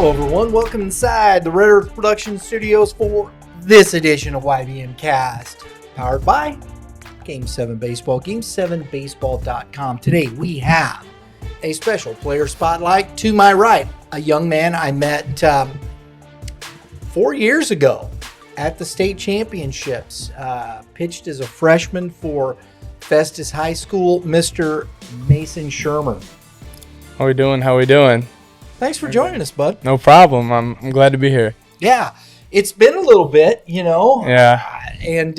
Hello, everyone. Welcome inside the Red Earth Production Studios for this edition of YBMcast, powered by Game 7 Baseball, Game7Baseball.com. Today, we have a special player spotlight. To my right, a young man I met 4 years ago at the state championships. Pitched as a freshman for Festus High School, Mr. Mason Schirmer. How we doing? Thanks for joining us, bud. No problem. I'm glad to be here. Yeah, it's been a little bit, Yeah. And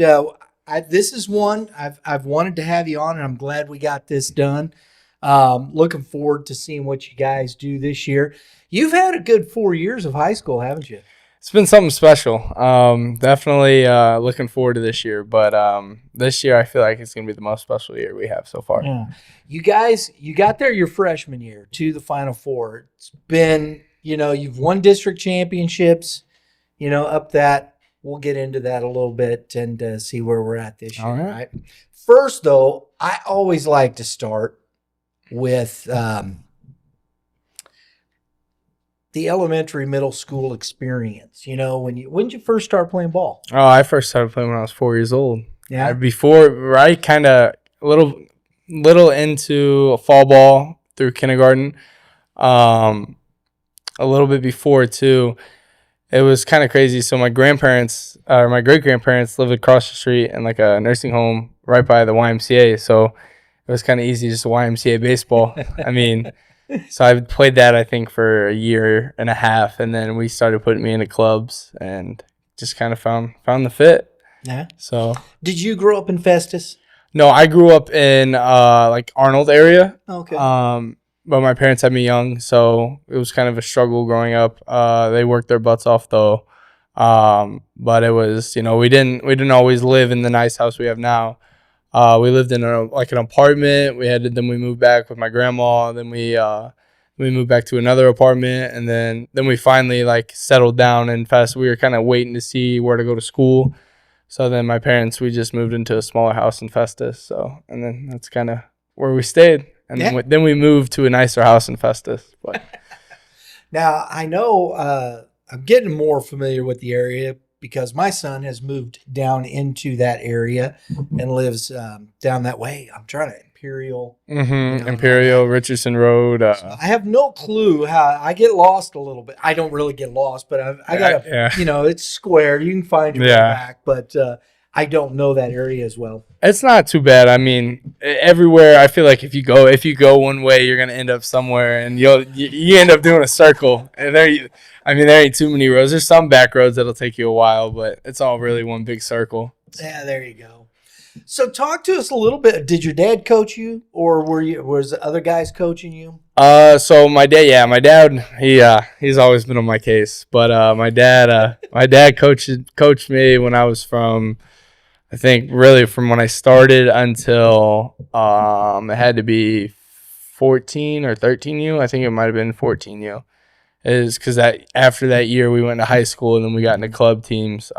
this is one I've wanted to have you on, and I'm glad we got this done. Looking forward to seeing what you guys do this year. You've had a good 4 years of high school, haven't you? It's been something special. Definitely looking forward to this year. But this year, I feel like it's going to be the most special year we have so far. Yeah. You guys, you got there your freshman year to the Final Four. It's been, you've won district championships, up that. We'll get into that a little bit and see where we're at this year. All right. First, though, I always like to start with the elementary, middle school experience. When did you first start playing ball? Oh, I first started playing when I was 4 years old. Yeah. I kind of little into fall ball through kindergarten. A little bit before too. It was kind of crazy. So my grandparents, or my great grandparents, lived across the street in like a nursing home right by the YMCA. So it was kind of easy, just YMCA baseball. I mean. So I played that, I think, for a year and a half, and then we started putting me into clubs and just kind of found the fit. Yeah. So did you grow up in Festus? No, I grew up in like Arnold area. Okay. But my parents had me young, so it was kind of a struggle growing up. They worked their butts off though. But it was, we didn't always live in the nice house we have now. We lived in an apartment. Then we moved back with my grandma. Then we moved back to another apartment, and then we finally settled down in Festus. We were kind of waiting to see where to go to school. So then my parents, we just moved into a smaller house in Festus. So, and then that's kind of where we stayed. And then we moved to a nicer house in Festus. But now I know I'm getting more familiar with the area, because my son has moved down into that area and lives down that way. I'm trying to Imperial. Imperial, Richardson Road. So I have no clue how I get lost a little bit. I don't really get lost, but I got it's square. You can find your way back, but I don't know that area as well. It's not too bad. I mean, everywhere. I feel like if you go one way, you're gonna end up somewhere, and you end up doing a circle. And there ain't too many roads. There's some back roads that'll take you a while, but it's all really one big circle. Yeah, there you go. So talk to us a little bit. Did your dad coach you, or was the other guys coaching you? So my dad, he's always been on my case. But my dad coached me when I was from, I think, really from when I started until it had to be 14 or 13U. I think it might have been 14U. Is because that after that year we went to high school and then we got into club teams.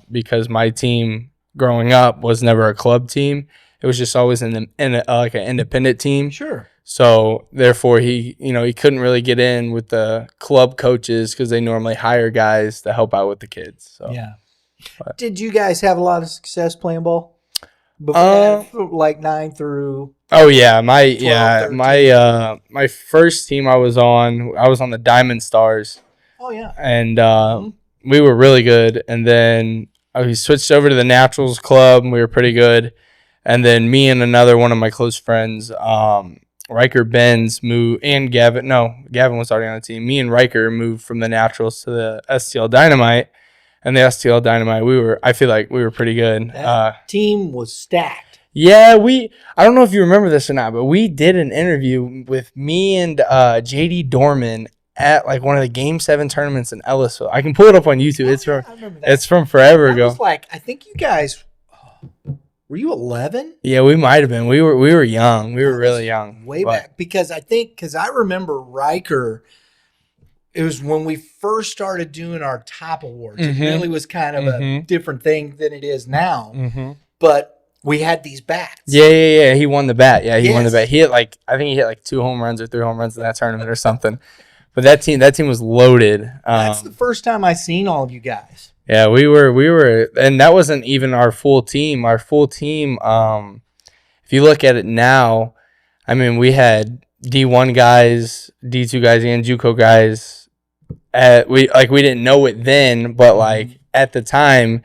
Because my team growing up was never a club team. It was just always an independent team. Sure. So therefore he couldn't really get in with the club coaches because they normally hire guys to help out with the kids. So yeah. But did you guys have a lot of success playing ball? Before, 9 through. Oh yeah, my first team I was on the Diamond Stars. Oh yeah. And we were really good, and then we switched over to the Naturals Club, and we were pretty good. And then me and another one of my close friends, Riker Benz, moved, and Gavin was already on the team. Me and Riker moved from the Naturals to the STL Dynamite. And the STL Dynamite, I feel like we were pretty good. That team was stacked. Yeah, I don't know if you remember this or not, but we did an interview with me and JD Dorman at one of the Game 7 tournaments in Ellisville. I can pull it up on YouTube. It's from forever ago. I think you guys, were you 11? Yeah, we might have been. We were young. We were really young. Way back. Because I remember Riker. It was when we first started doing our top awards. Mm-hmm. It really was kind of a different thing than it is now. Mm-hmm. But we had these bats. Yeah. He won the bat. Yeah, he won the bat. He hit I think he hit 2 home runs or 3 home runs in that tournament or something. But that team was loaded. That's the first time I seen all of you guys. Yeah, we were, and that wasn't even our full team. Our full team, if you look at it now, I mean, we had D1 guys, D2 guys, and JUCO guys. We didn't know it then, but like at the time,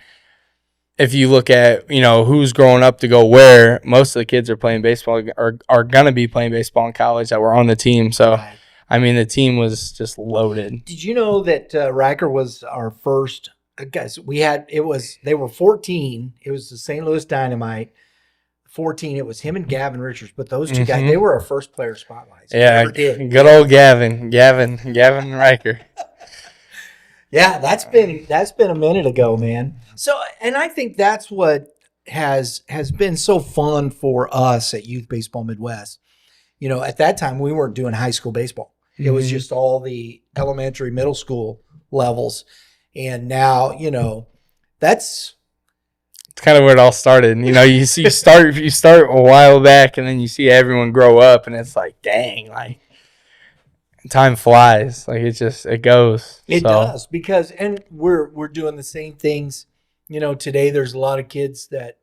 if you look at who's growing up to go where, most of the kids are playing baseball or are gonna be playing baseball in college that were on the team. So, right. I mean, the team was just loaded. Did you know that Riker was our first? Guys, they were 14. It was the St. Louis Dynamite. 14. It was him and Gavin Richards, but those two guys, they were our first player spotlights. Yeah, good old Gavin Riker. Yeah, that's been a minute ago, man. So, and I think that's what has been so fun for us at Youth Baseball Midwest. At that time we weren't doing high school baseball. It was just all the elementary, middle school levels. And now, it's kind of where it all started. You start a while back, and then you see everyone grow up, and it's like, dang, like time flies. Like it goes. It does, because we're doing the same things. Today there's a lot of kids that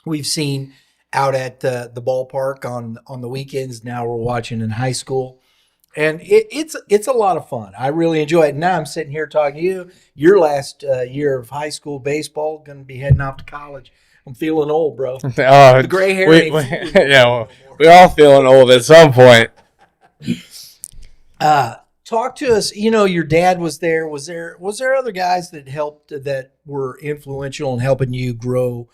we've seen out at the ballpark on the weekends. Now we're watching in high school. And it's a lot of fun. I really enjoy it. Now I'm sitting here talking to you. Your last year of high school baseball, going to be heading off to college. I'm feeling old, bro. The gray hair. We're all feeling old at some point. Talk to us. Your dad was there. Was there other guys that helped, that were influential in helping you grow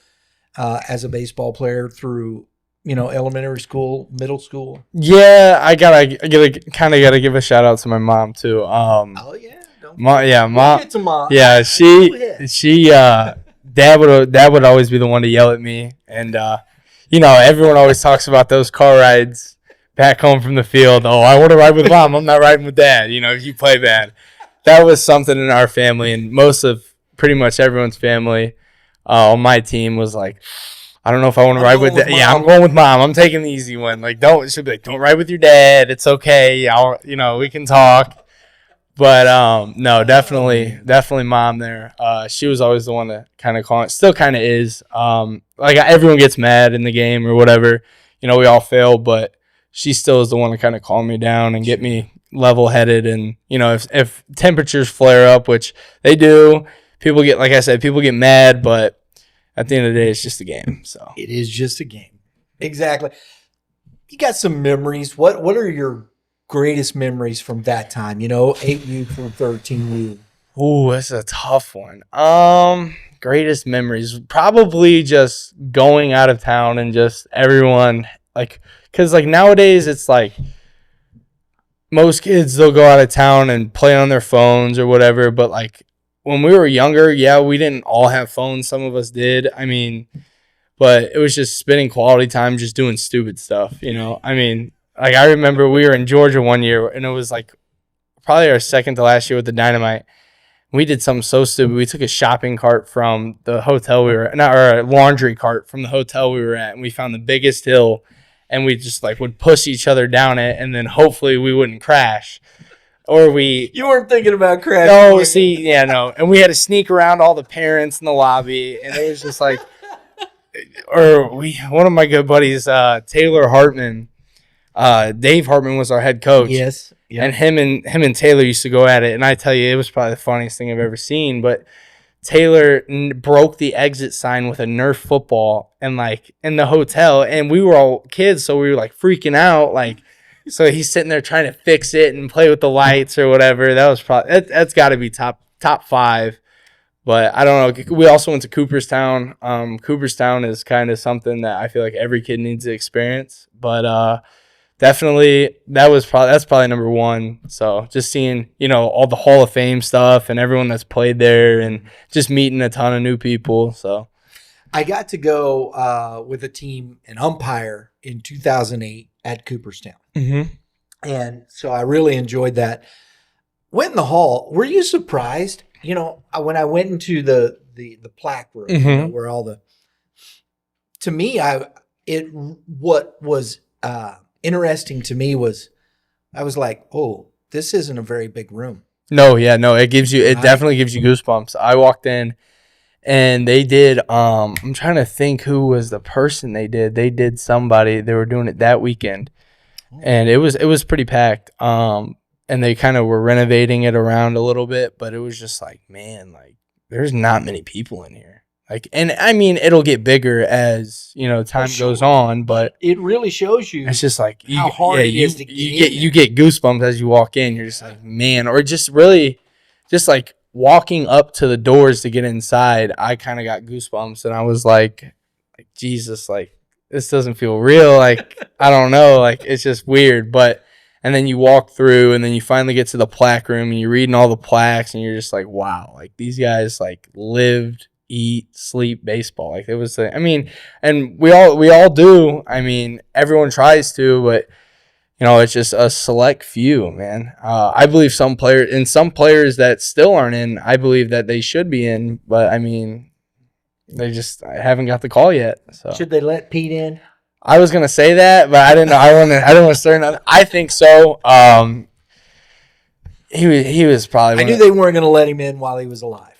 as a baseball player through elementary school, middle school? Yeah, I gotta give a shout out to my mom too. Oh yeah, mom. It's a mom. Yeah, she dad would always be the one to yell at me, and everyone always talks about those car rides back home from the field. Oh, I want to ride with mom. I'm not riding with dad. If you play bad, that was something in our family, and pretty much everyone's family on my team was like, I don't know if I want to ride with dad. Yeah, I'm going with mom. I'm taking the easy one. Like, she'll be like, don't ride with your dad. It's okay. We can talk. But no, definitely mom there. She was always the one to kind of call it. Still kind of is. Like everyone gets mad in the game or whatever. We all fail, but she still is the one to kind of calm me down and get me level headed. And if temperatures flare up, which they do, people get mad, but at the end of the day, it's just a game. So it is just a game. Exactly. You got some memories. What are your greatest memories from that time? 8U from 13U. Ooh, that's a tough one. Greatest memories, probably just going out of town and just everyone, like, because like nowadays it's like most kids, they'll go out of town and play on their phones or whatever, but like when we were younger, yeah, we didn't all have phones. Some of us did. I mean, but it was just spending quality time just doing stupid stuff, I mean, like I remember we were in Georgia one year, and it was like probably our second to last year with the Dynamite. We did something so stupid. We took a shopping cart from the hotel we were at, or a laundry cart from the hotel we were at, and we found the biggest hill, and we just like would push each other down it, and then hopefully we wouldn't crash. You weren't thinking about crashing. No, no. And we had to sneak around all the parents in the lobby, and it was just like, one of my good buddies, Taylor Hartman, Dave Hartman was our head coach. Yes. Yep. And him and Taylor used to go at it, and I tell you, it was probably the funniest thing I've ever seen. But Taylor broke the exit sign with a Nerf football, and like in the hotel, and we were all kids, so we were like freaking out, like. So he's sitting there trying to fix it and play with the lights or whatever. That was probably that's got to be top 5. But I don't know. We also went to Cooperstown. Cooperstown is kind of something that I feel like every kid needs to experience. But definitely that's probably number one. So just seeing all the Hall of Fame stuff and everyone that's played there and just meeting a ton of new people. So I got to go with a team and umpire in 2008 at Cooperstown. Mm-hmm. And so I really enjoyed that. Went in the hall. Were you surprised? When I went into the plaque room, mm-hmm. Where all the, to me, what was interesting to me was, I was like, oh, this isn't a very big room. No, yeah, no, it definitely gives you goosebumps. I walked in and they did, I'm trying to think who was the person they did. They did somebody, they were doing it that weekend. And it was pretty packed. And they kind of were renovating it around a little bit, but it was just like, man, like there's not many people in here. Like, and I mean, it'll get bigger as, time goes on, but it really shows you it's just like how hard it is to get you get goosebumps as you walk in. You're just like, man, or just really just like walking up to the doors to get inside. I kind of got goosebumps and I was like Jesus, like this doesn't feel real. Like, I don't know, like it's just weird. But, and then you walk through and then you finally get to the plaque room and you're reading all the plaques and you're just like, wow, like these guys like lived, eat, sleep baseball. Like it was, and we all do. I mean, everyone tries to, but it's just a select few, man. I believe some players that still aren't in, I believe that they should be in, but I mean, they just haven't got the call yet. So should they let Pete in? I was gonna say that, but I didn't know. I didn't want to start another. I think so. He was probably. I knew they weren't gonna let him in while he was alive.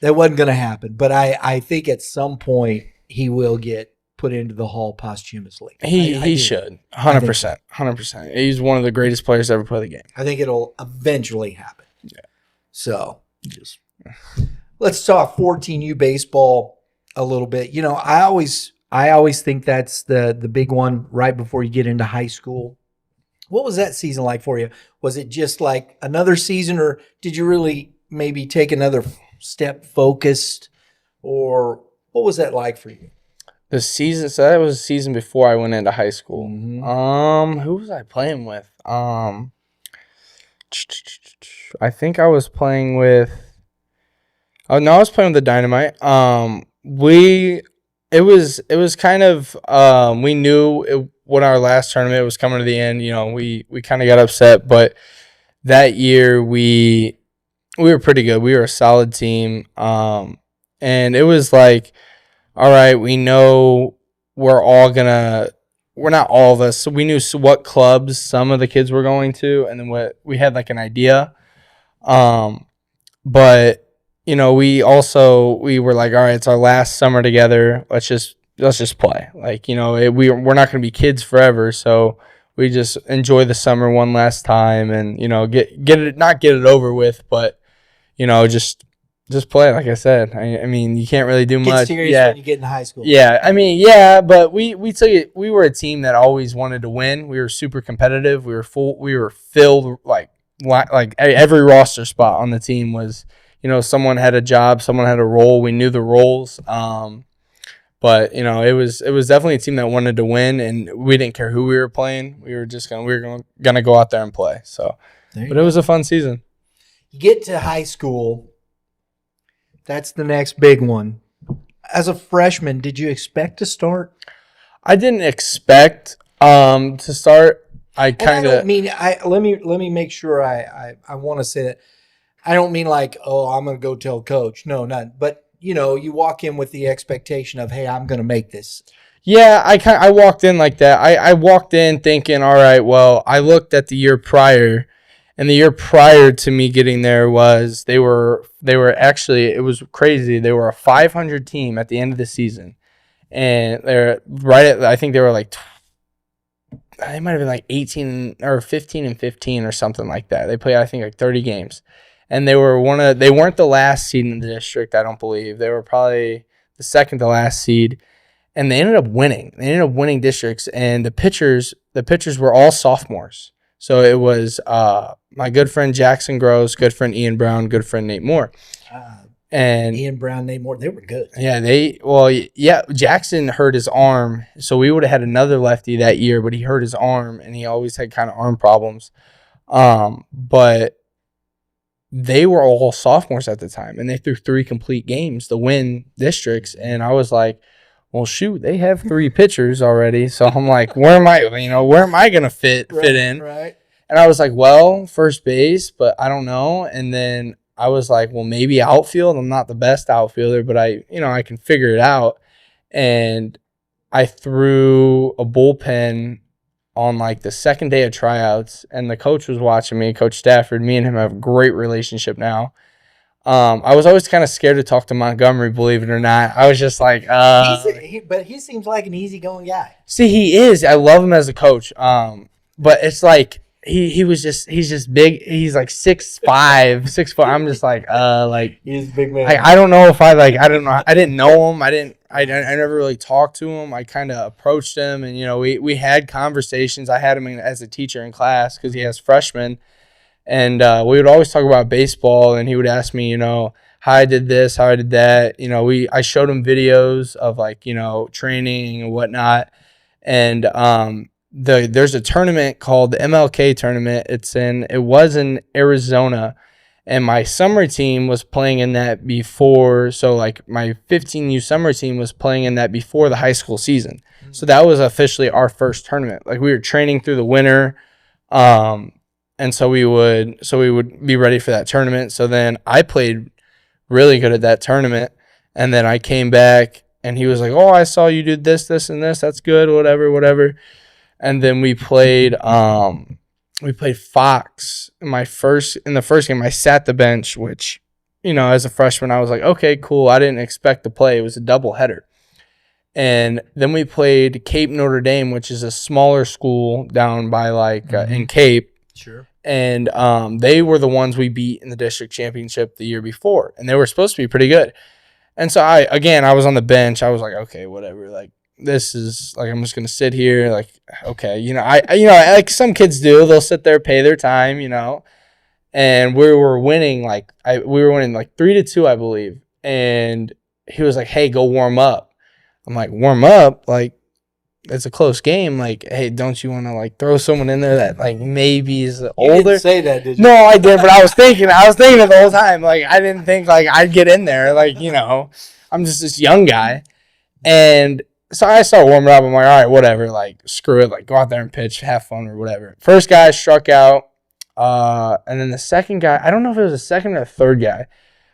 That wasn't going to happen, but I think at some point he will get put into the Hall posthumously. He should, 100%. He's one of the greatest players to ever play the game. I think it'll eventually happen. Yeah. So, let's talk 14U baseball a little bit. I always think that's the big one right before you get into high school. What was that season like for you? Was it just like another season, or did you really maybe take another step focused, or what was that like for you? The season, so that was the season before I went into high school. Mm-hmm. Who was I playing with? I think I was playing with. Oh no, I was playing with the Dynamite. It was kind of we knew when our last tournament was coming to the end. We kind of got upset, but that year we were pretty good. We were a solid team. And it was like, all right, we know we're not all of us. So we knew what clubs some of the kids were going to, and then we had like an idea. But we were like, all right, it's our last summer together. Let's just play. Like, we're not going to be kids forever. So we just enjoy the summer one last time and, not get it over with, but just play, like I said. I mean, you can't really do much. Get serious when you get into high school. Yeah, I mean, yeah, but we took it. We were a team that always wanted to win. We were super competitive. We were filled like every roster spot on the team was, someone had a job, someone had a role. We knew the roles. But it was definitely a team that wanted to win, and we didn't care who we were playing. We were gonna go out there and play. So, but it was a fun season. You get to high school. That's the next big one. As a freshman, did you expect to start? I didn't expect to start. I kind of let me make sure I want to say that. I don't mean like, oh, I'm going to go tell coach. No, not. But you walk in with the expectation of, hey, I'm going to make this. Yeah, I walked in like that. I walked in thinking, all right, well, I looked at the year prior. And the year prior to me getting there was they were actually, it was crazy. They were a 500 team at the end of the season. And they're right at, I think they were like, they might have been like 18 or 15 and 15 or something like that. They played, I think, like 30 games. And they weren't the last seed in the district, I don't believe. They were probably the second to last seed. And they ended up winning. They ended up winning districts. And the pitchers were all sophomores. So it was my good friend Jackson Gross, good friend Ian Brown, good friend Nate Moore. And Ian Brown, Nate Moore, they were good. Yeah, Jackson hurt his arm. So we would have had another lefty that year, but he hurt his arm, and he always had kind of arm problems. But they were all sophomores at the time, and they threw 3 complete games to win districts. And I was like, well, shoot, they have 3 pitchers already. So I'm like, where am I going to fit in? Right. And I was like, well, first base, but I don't know. And then I was like, well, maybe outfield. I'm not the best outfielder, but I can figure it out. And I threw a bullpen on like the second day of tryouts, and the coach was watching me, Coach Stafford. Me and him have a great relationship now. I was always kind of scared to talk to Montgomery, believe it or not. I was just like, but he seems like an easygoing guy. See, he is. I love him as a coach. But it's like he's just big. He's like 6'5", 6'4". I'm just like, He's a big man. I don't know if I don't know. I didn't know him. I never really talked to him. I kind of approached him, and we had conversations. I had him as a teacher in class because he has freshmen. And we would always talk about baseball, and he would ask me, how I did this, how I did that. I showed him videos of training and whatnot. And there's a tournament called the MLK tournament. It was in Arizona, and my summer team was playing in that before. So like my 15U summer team was playing in that before the high school season. Mm-hmm. So that was officially our first tournament. Like we were training through the winter. And so we would be ready for that tournament. So then I played really good at that tournament. And then I came back, and he was like, "Oh, I saw you did this, this, and this. That's good, whatever." And then we played Fox in the first game. I sat the bench, which, as a freshman, I was like, okay, cool. I didn't expect to play. It was a doubleheader. And then we played Cape Notre Dame, which is a smaller school down by in Cape. Sure. And they were the ones we beat in the district championship the year before, and they were supposed to be pretty good. And so I was on the bench. I was like, okay, whatever. Like, this is like, I'm just gonna sit here. Like, okay, like some kids do. They'll sit there, pay their time, And we were winning like 3-2, I believe. And he was like, "Hey, go warm up." I'm like, "Warm up? Like, it's a close game. Like, hey, don't you want to throw someone in there that maybe is older?" You didn't say that, did you? No, I didn't. But I was thinking it the whole time. Like, I didn't think I'd get in there. I'm just this young guy, and so I started warming up. I'm like, all right, whatever. Screw it. Go out there and pitch, have fun or whatever. First guy struck out, and then the second guy. I don't know if it was the second or the third guy,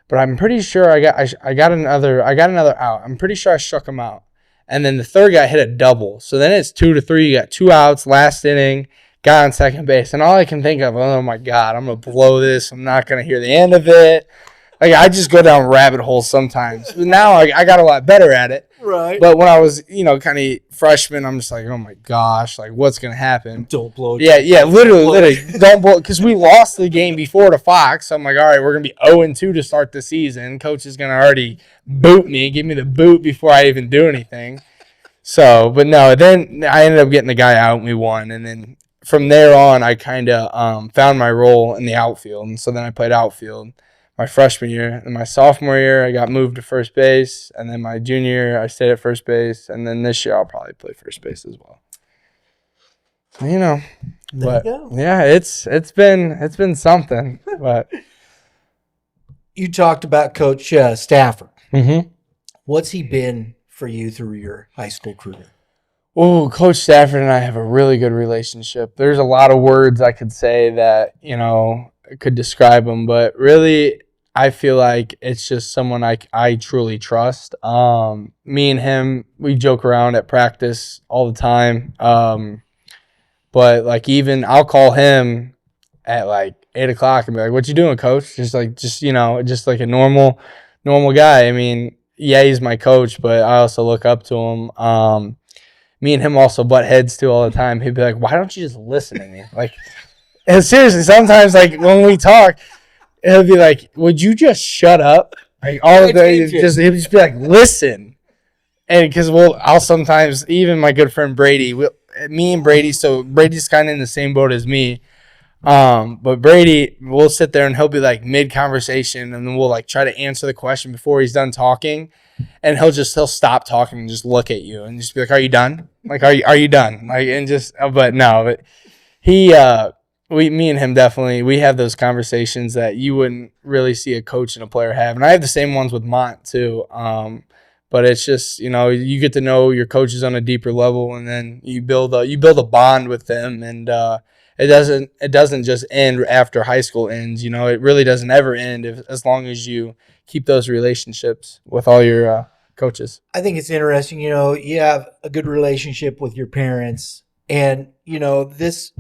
but I'm pretty sure I got another out. I'm pretty sure I struck him out. And then the third guy hit a double. So then it's 2-3. You got 2 outs, last inning, guy on second base. And all I can think of, oh, my God, I'm going to blow this. I'm not going to hear the end of it. I just go down rabbit holes sometimes. But now I got a lot better at it. Right. But when I was, kind of freshman, I'm just like, oh, my gosh, what's going to happen? Don't blow it. Yeah, literally, don't blow it. Because we lost the game before to Fox. So I'm like, all right, we're going to be 0-2 to start the season. Coach is going to already boot me, give me the boot before I even do anything. So, but no, then I ended up getting the guy out and we won. And then from there on, I kind of found my role in the outfield. And so then I played outfield my freshman year. And my sophomore year, I got moved to first base. And then my junior year, I stayed at first base. And then this year, I'll probably play first base as well. So, but yeah, it's been something. But you talked about Coach Stafford. Mm-hmm. What's he been for you through your high school career? Oh, Coach Stafford and I have a really good relationship. There's a lot of words I could say that, could describe him, but really I feel like it's just someone I truly trust. Me and him, we joke around at practice all the time. But even I'll call him at 8 o'clock and be like, "What you doing, Coach?" Just like a normal guy. I mean, yeah, he's my coach, but I also look up to him. Me and him also butt heads too all the time. He'd be like, "Why don't you just listen to me?" And seriously, sometimes when we talk, he'll be like, "Would you just shut up?" All of the he'll just be like, "Listen," and because I'll sometimes, even my good friend Brady, me and Brady, so Brady's kind of in the same boat as me. But Brady, we'll sit there and he'll be mid conversation, and then we'll try to answer the question before he's done talking, and he'll stop talking and just look at you and just be like, "Are you done? Are you done?" But me and him definitely, we have those conversations that you wouldn't really see a coach and a player have, and I have the same ones with Mont too. But it's just, you get to know your coaches on a deeper level, and then you build a bond with them, and it doesn't just end after high school ends. It really doesn't ever end as long as you keep those relationships with all your coaches. I think it's interesting. You have a good relationship with your parents, And, this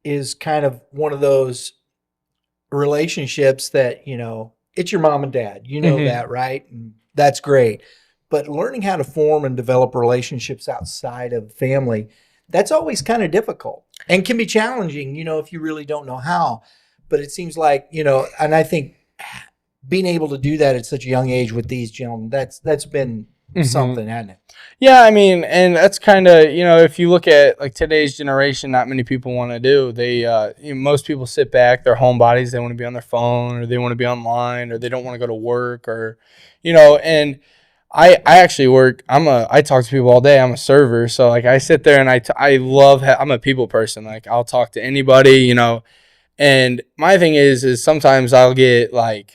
is kind of one of those relationships that, it's your mom and dad. You know that, right? And that's great. But learning how to form and develop relationships outside of family, that's always kind of difficult and can be challenging, if you really don't know how. But it seems like, and I think being able to do that at such a young age with these gentlemen, that's been something, hasn't it? Yeah, I mean, and that's kind of, if you look at like today's generation, not many people want to do. They, most people sit back, they're homebodies. They want to be on their phone, or they want to be online, or they don't want to go to work, or, and I actually work. I talk to people all day. I'm a server. So like I sit there and I love, I'm a people person. Like I'll talk to anybody, and my thing is sometimes I'll get like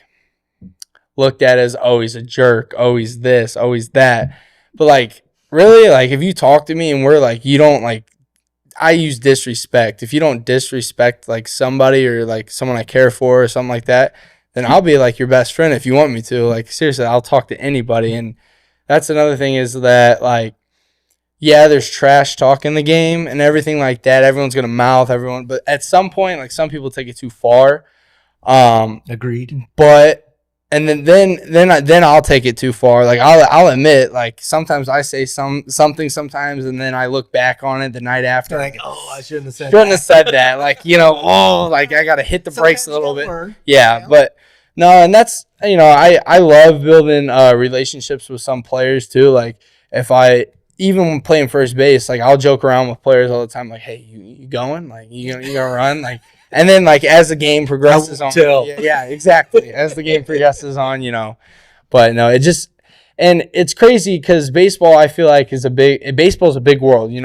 looked at as, oh, he's a jerk, oh, he's this, oh, he's that. But like, really, like if you talk to me and we're like, you don't like, I use disrespect. If you don't disrespect like somebody or like someone I care for or something like that, then I'll be like your best friend if you want me to. Like seriously, I'll talk to anybody. And that's another thing is that like, yeah, there's trash talk in the game and everything like that. Everyone's gonna mouth everyone, but at some point, like some people take it too far. Agreed. But and then I'll take it too far. Like I'll admit, like sometimes I say something sometimes, and then I look back on it the night after, like, oh, I shouldn't have said that. Like like I gotta hit the brakes a little bit. Yeah, but no, and that's I love building relationships with some players too. Like if even when playing first base, like I'll joke around with players all the time, like, hey, you going? Like you gonna run? Like. And then, like, as the game progresses on, yeah, exactly. As the game progresses on, but no, and it's crazy because baseball, I feel like, baseball is a big world. You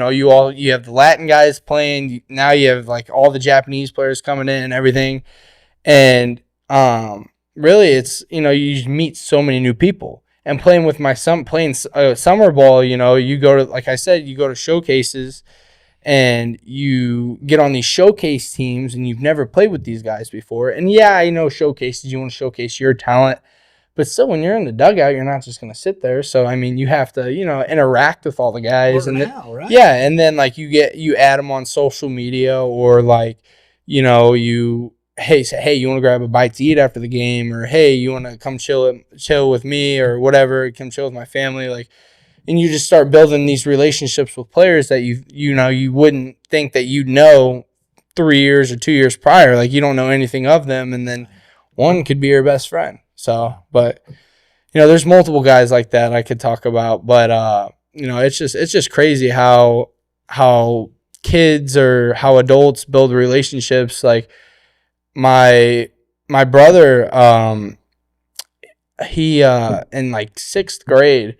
have the Latin guys playing. Now you have like all the Japanese players coming in and everything, and really, it's you meet so many new people. And playing with my son, playing summer ball, you go to, like I said, you go to showcases. And you get on these showcase teams and you've never played with these guys before. And yeah, I know showcases, you want to showcase your talent. But still, when you're in the dugout, you're not just going to sit there. So, I mean, you have to, interact with all the guys. Right? Yeah, and then, like, you add them on social media or, like, hey, you want to grab a bite to eat after the game? Or, hey, you want to come chill with me or whatever, come chill with my family, like. And you just start building these relationships with players that you wouldn't think that 3 years or 2 years prior. Like you don't know anything of them, and then one could be your best friend. So, but there's multiple guys like that I could talk about. But it's just crazy how kids or how adults build relationships. Like my brother, he in like 6th grade.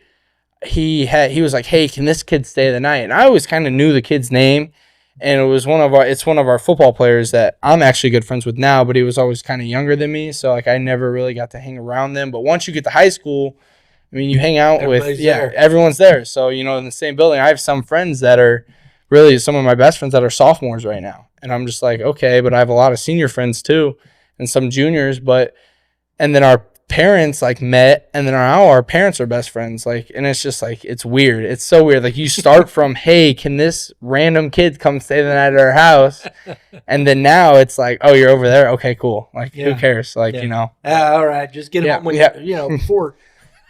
He was like, hey, can this kid stay the night? And I always kind of knew the kid's name, and it's one of our football players that I'm actually good friends with now, but he was always kind of younger than me, so like I never really got to hang around them. But once you get to high school, I mean, you hang out everyone's there. So in the same building, I have some friends that are really some of my best friends that are sophomores right now, and I'm just like, okay, but I have a lot of senior friends too, and some juniors, and then our parents like met, and then our parents are best friends, like, and it's just like it's weird. It's so weird. Like you start from, hey, can this random kid come stay the night at our house, and then now it's like, oh, you're over there. Okay, cool. Like who cares? Like all right, just get home when before.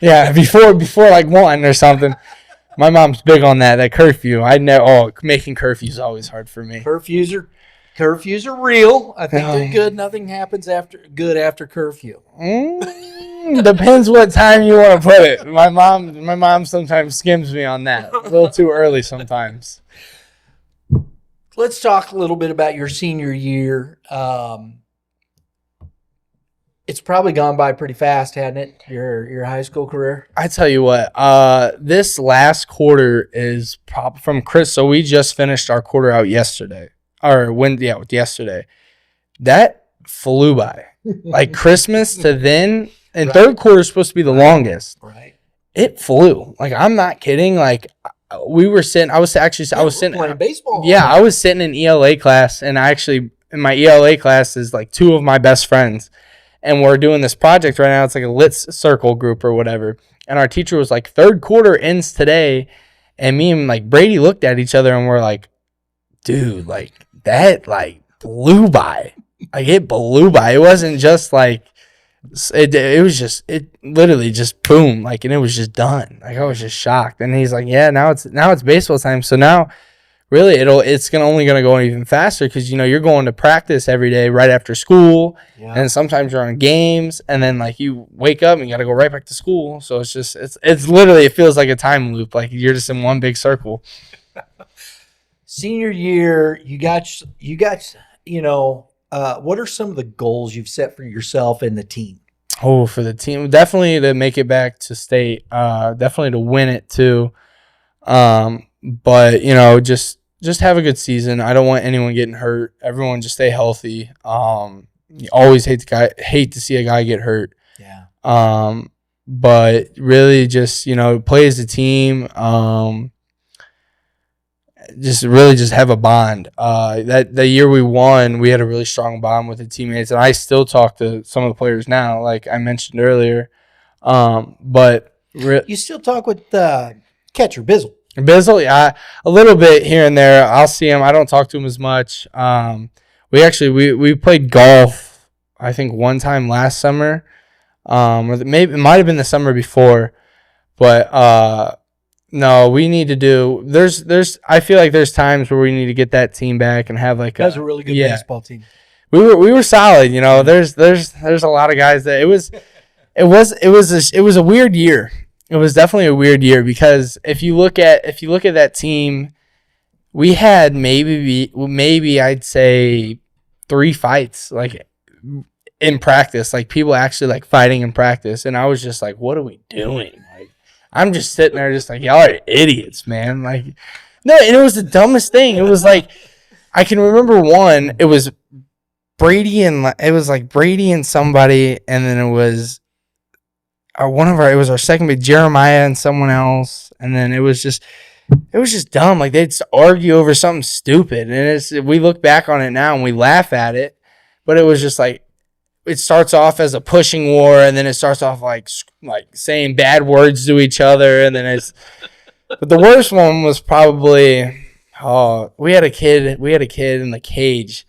Yeah, before like 1 or something. My mom's big on that curfew. Making curfews is always hard for me. Curfews are real. I think they're good. Nothing happens after curfew. Depends what time you want to put it. My mom sometimes skims me on that. A little too early sometimes. Let's talk a little bit about your senior year. It's probably gone by pretty fast, hasn't it? Your high school career. I tell you what. This last quarter is from Chris. So we just finished our quarter out yesterday. Yesterday. That flew by. Like Christmas to then, and third quarter is supposed to be the longest. Right. It flew. Like I'm not kidding. Like we were sitting. I was sitting playing baseball. Yeah, I was sitting in ELA class, and in my ELA class is like 2 of my best friends, and we're doing this project right now. It's like a lit circle group or whatever. And our teacher was like, 3rd quarter ends today, and me and like Brady looked at each other and we're like, dude, like that, like blew by. Like it blew by. It wasn't just like it was just it literally just boom, like, and it was just done. Like I was just shocked. And he's like, yeah, now it's baseball time. So now really it's only gonna go even faster because you're going to practice every day right after school, and sometimes you're on games, and then like you wake up and you gotta go right back to school. So it's literally, it feels like a time loop. Like you're just in one big circle. Senior year, you got what are some of the goals you've set for yourself and the team? Oh, for the team, definitely to make it back to state, definitely to win it too. But just have a good season. I don't want anyone getting hurt. Everyone just stay healthy. You always hate to see a guy get hurt. Yeah. But really just play as a team. Just have a bond. That year we won, we had a really strong bond with the teammates, and I still talk to some of the players now, like I mentioned earlier. But you still talk with catcher Bizzle? Bizzle, yeah, a little bit here and there. I'll see him. I don't talk to him as much. We played golf, I think one time last summer, or maybe it might have been the summer before, but no, we need to do. I feel like there's times where we need to get that team back and have like a really good baseball team. We were solid. There's a lot of guys that it was a weird year. It was definitely a weird year because if you look at that team, we had maybe I'd say 3 fights like in practice, like people actually like fighting in practice, and I was just like, what are we doing? Like I'm just sitting there just like, y'all are idiots, man. Like no, and it was the dumbest thing. It was like I can remember one. It was Brady and somebody, and then it was it was our second big Jeremiah and someone else, and then it was just dumb. Like they'd argue over something stupid, and we look back on it now and we laugh at it, but it was just like it starts off as a pushing war, and then it starts off like saying bad words to each other, and then but the worst one was probably we had a kid in the cage.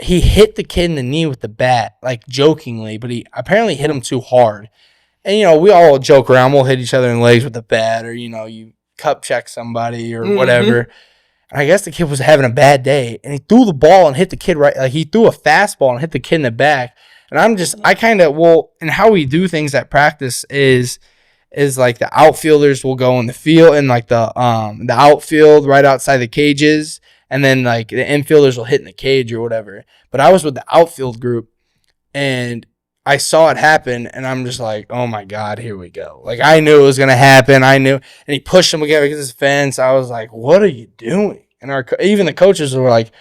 He hit the kid in the knee with the bat, like jokingly, but he apparently hit him too hard. And, we all joke around. We'll hit each other in the legs with the bat, or, you cup check somebody or whatever. And I guess the kid was having a bad day, and he threw the ball and hit the kid right. Like he threw a fastball and hit the kid in the back. And and how we do things at practice is like the outfielders will go in the field and like the outfield right outside the cages. And then, like, the infielders will hit in the cage or whatever. But I was with the outfield group, and I saw it happen, and I'm just like, oh, my God, here we go. Like, I knew it was going to happen. I knew. And he pushed him against his fence. I was like, what are you doing? And even the coaches were like,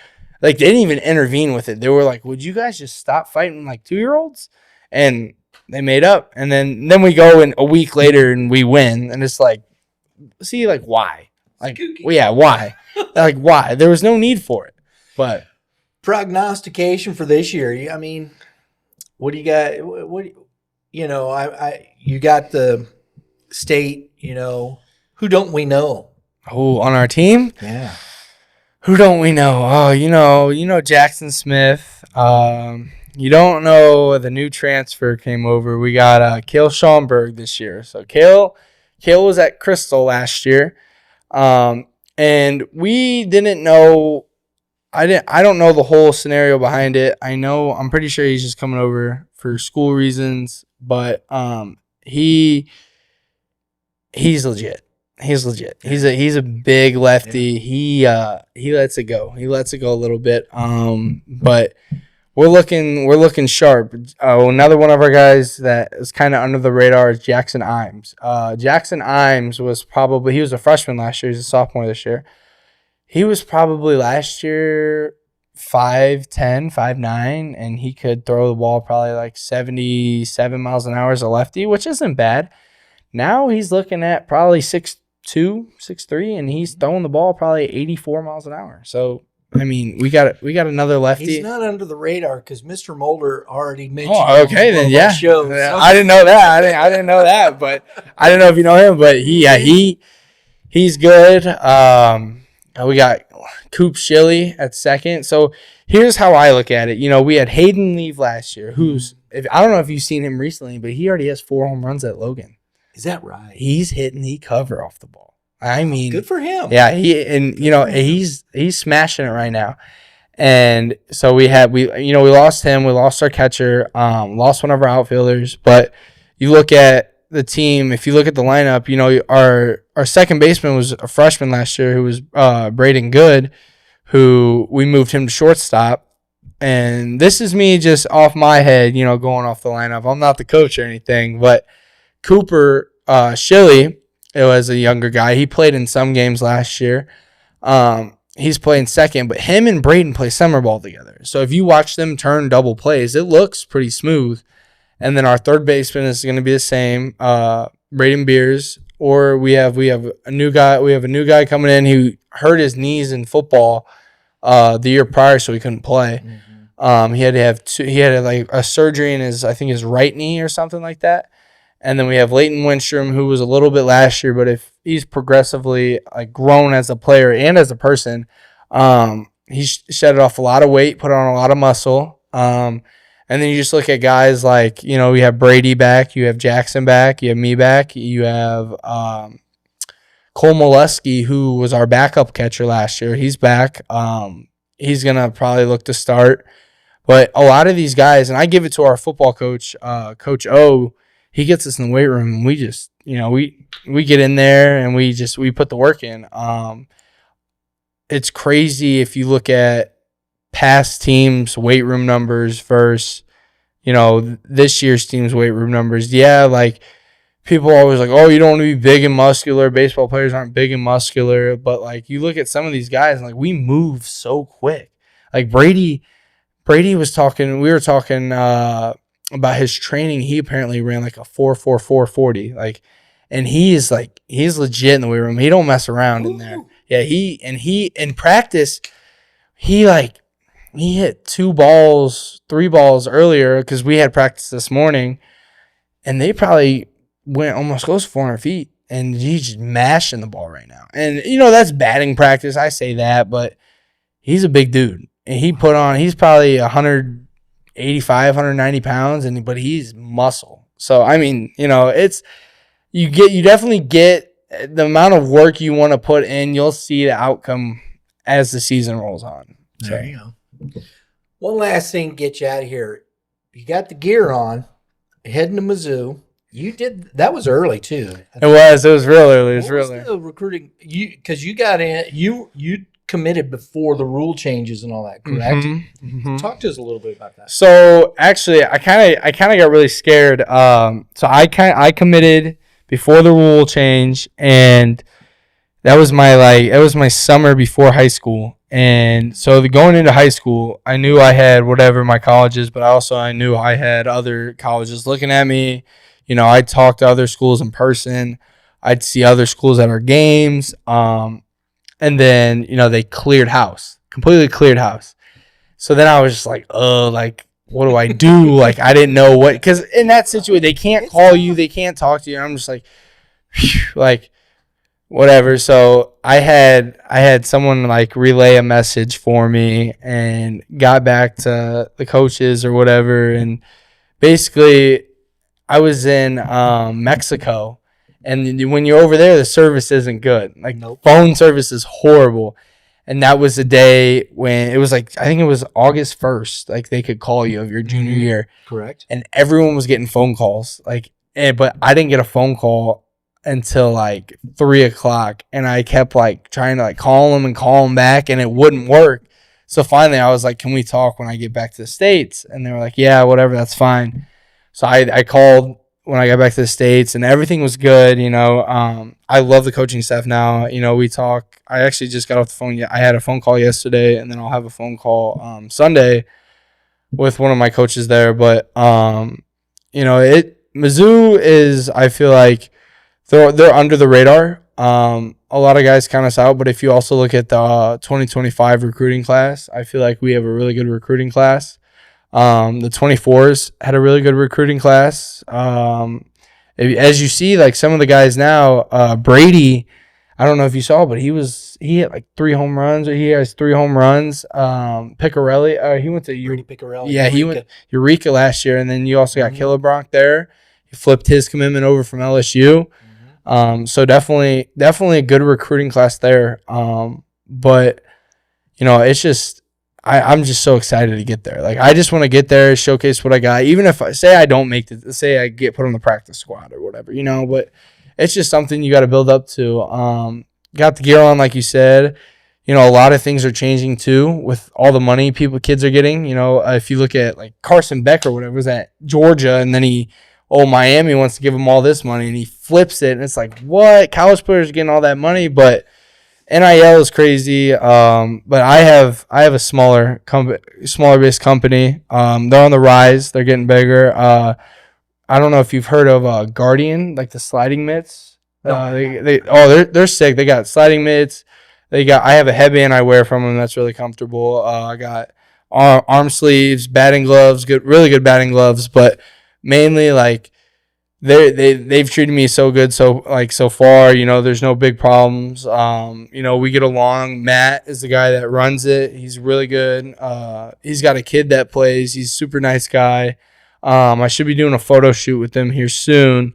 they didn't even intervene with it. They were like, would you guys just stop fighting like 2-year-olds? And they made up. And then we go in a week later, and we win. And it's like, see, like, why? Like, well, yeah, why? Like, why? There was no need for it. But prognostication for this year. I mean, what do you got? You got the state. Who don't we know? Oh, on our team? Yeah. Who don't we know? Oh, you know Jackson Smith. You don't know the new transfer came over. We got Cale Schaumburg this year. So Cale was at Crystal last year. And we didn't know. I don't know the whole scenario behind it. I'm pretty sure he's just coming over for school reasons, but he's legit. He's legit. He's a big lefty. Yeah. He lets it go. He lets it go a little bit. But we're looking sharp. Another one of our guys that is kind of under the radar is Jackson Imes. Jackson Imes he was a freshman last year. He's a sophomore this year. He was probably last year 5'10", 5'9", and he could throw the ball probably like 77 miles an hour as a lefty, which isn't bad. Now he's looking at probably 6'2", 6'3", and he's throwing the ball probably 84 miles an hour. So, I mean, we got another lefty. He's not under the radar because Mr. Mulder already mentioned. Oh, okay, then yeah. Shows. I didn't know that. I didn't know that, but I don't know if you know him. But he's good. We got Coop Shilly at second. So here's how I look at it. You know, we had Hayden leave last year, I don't know if you've seen him recently, but he already has 4 home runs at Logan. Is that right? He's hitting the cover off the ball. I mean, good for him. Yeah, he's smashing it right now. And so we lost him. We lost our catcher. Lost one of our outfielders. But you look at the team. If you look at the lineup, you know our second baseman was a freshman last year who was Braden Good, who we moved him to shortstop. And this is me just off my head, you know, going off the lineup. I'm not the coach or anything, but Cooper Shilly, it was a younger guy. He played in some games last year. He's playing second, but him and Braden play summer ball together. So if you watch them turn double plays, it looks pretty smooth. And then our third baseman is going to be the same, Braden Beers. Or we have a new guy. We have a new guy coming in who hurt his knees in football the year prior, so he couldn't play. Mm-hmm. He had like a surgery in his right knee or something like that. And then we have Leighton Winstrom, who was a little bit last year, but if he's progressively like grown as a player and as a person, he's shedded off a lot of weight, put on a lot of muscle. And then you just look at guys like, you know, we have Brady back, you have Jackson back, you have me back, you have Cole Molesky, who was our backup catcher last year. He's back. He's going to probably look to start. But a lot of these guys, and I give it to our football coach, Coach O, he gets us in the weight room, and we just, you know, we get in there and we put the work in. It's crazy if you look at past teams' weight room numbers versus, you know, this year's team's weight room numbers. Yeah, like people are always like, oh, you don't want to be big and muscular. Baseball players aren't big and muscular. But like you look at some of these guys and like we move so quick. Like Brady was talking, we were talking about his training. He apparently ran like a 4.4440. Like, and he's legit in the weight room. He don't mess around in there. Yeah, he in practice, he hit 3 balls earlier because we had practice this morning, and they probably went almost close to 400 feet, and he's just mashing the ball right now. And, you know, that's batting practice. I say that, but he's a big dude. And he's probably 185, 190 pounds, but he's muscle. So, I mean, you know, you definitely get the amount of work you want to put in. You'll see the outcome as the season rolls on. So. There you go. One last thing to get you out of here. You got the gear on, heading to Mizzou. That was early too. It was real early. It was real early. The recruiting, because you got in, you committed before the rule changes and all that, correct? Mm-hmm. Mm-hmm. Talk to us a little bit about that. So actually, I kind of got really scared. So I committed before the rule change, and that was my summer before high school. And so going into high school, I knew I had whatever my colleges, but I knew I had other colleges looking at me. You know, I'd talk to other schools in person. I'd see other schools at our games. And then, you know, they completely cleared house. So then I was just like, what do I do? Like, I didn't know what, because in that situation, they can't call you, they can't talk to you. And I'm just like, phew, like, whatever. So I had someone like relay a message for me and got back to the coaches or whatever. And basically, I was in Mexico. And when you're over there, the service isn't good. Like, phone service is horrible. And that was the day when it was like, I think it was August 1st. Like, they could call you of your junior year. Correct. And everyone was getting phone calls. Like, but I didn't get a phone call until like 3:00. And I kept like trying to like call them back, and it wouldn't work. So finally I was like, can we talk when I get back to the States? And they were like, yeah, whatever, that's fine. So I called when I got back to the States, and everything was good. You know, I love the coaching staff now. You know, we talk. I actually just got off the phone. I had a phone call yesterday, and then I'll have a phone call Sunday with one of my coaches there. But you know, Mizzou is, I feel like they're under the radar. A lot of guys count us out, but if you also look at the 2025 recruiting class, I feel like we have a really good recruiting class. The 24s had a really good recruiting class. As you see, like some of the guys now, Brady, I don't know if you saw, but he hit like 3 home runs, or he has 3 home runs. Picarelli, he went to Brady Picarelli. yeah, he went Eureka last year, and then you also got Killebronk there. He flipped his commitment over from LSU. So definitely a good recruiting class there. But it's just I'm just so excited to get there. Like, I just want to get there, showcase what I got. Even if I don't make it, say I get put on the practice squad or whatever, but it's just something you got to build up to. Got the gear on, like you said. A lot of things are changing too with all the money kids are getting. If you look at like Carson Beck or whatever was at Georgia, and then Miami wants to give him all this money, and he flips it, and it's like, what? College players are getting all that money, but NIL is crazy. But I have a smaller based company. They're on the rise. They're getting bigger. I don't know if you've heard of Guardian, like the sliding mitts. No. They're sick. They got sliding mitts. I have a headband I wear from them that's really comfortable. I got arm sleeves, batting gloves, really good batting gloves, but mainly like they've treated me so good so far. There's no big problems. We get along. Matt is the guy that runs it. He's really good. He's got a kid that plays. He's a super nice guy. I should be doing a photo shoot with them here soon.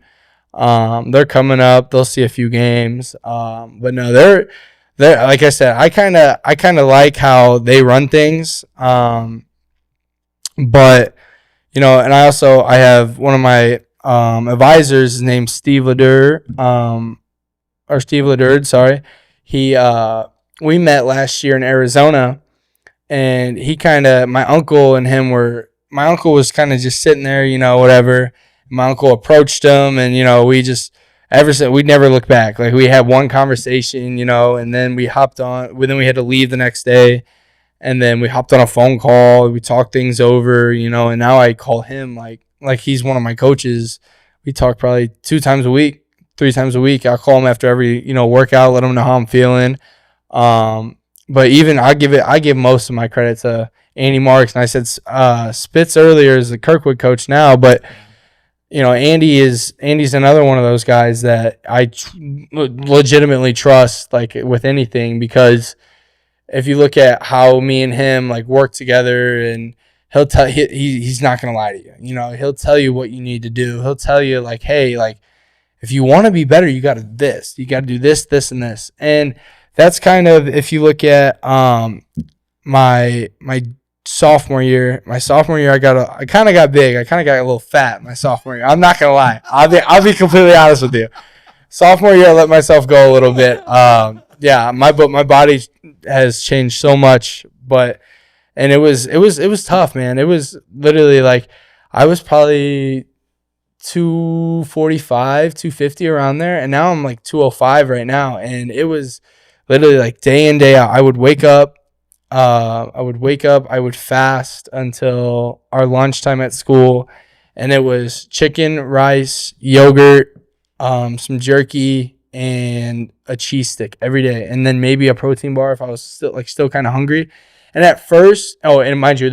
They're coming up. They'll see a few games. But no, they're like I said, I kind of like how they run things. But and I have one of my advisors, his name's Steve Ledard, sorry. We met last year in Arizona, and my uncle was kind of just sitting there, whatever. My uncle approached him, and ever since, we'd never looked back. Like, we had one conversation, and then we hopped on. Then we had to leave the next day, and then we hopped on a phone call. We talked things over, and now I call him like he's one of my coaches. We talk probably 2 times a week, 3 times a week. I'll call him after every workout, let him know how I'm feeling. But even I give most of my credit to Andy Marks, and I said Spitz earlier is the Kirkwood coach now, but Andy's another one of those guys that I legitimately trust, like, with anything, because if you look at how me and him work together, and he'll tell he's not gonna lie to you. He'll tell you what you need to do. He'll tell you hey, if you want to be better, you got to do this, this, and this. And that's kind of, if you look at my sophomore year. I kind of got big. I kind of got a little fat my sophomore year. I'm not gonna lie. I'll be completely honest with you. Sophomore year, I let myself go a little bit. Yeah, my body has changed so much, and it was tough, man. It was literally I was probably 245, 250 around there, and now I'm 205 right now, and it was literally day in, day out. I would wake up, I would fast until our lunchtime at school, and it was chicken, rice, yogurt, some jerky, and a cheese stick every day, and then maybe a protein bar if I was still kind of hungry. And at first, and mind you,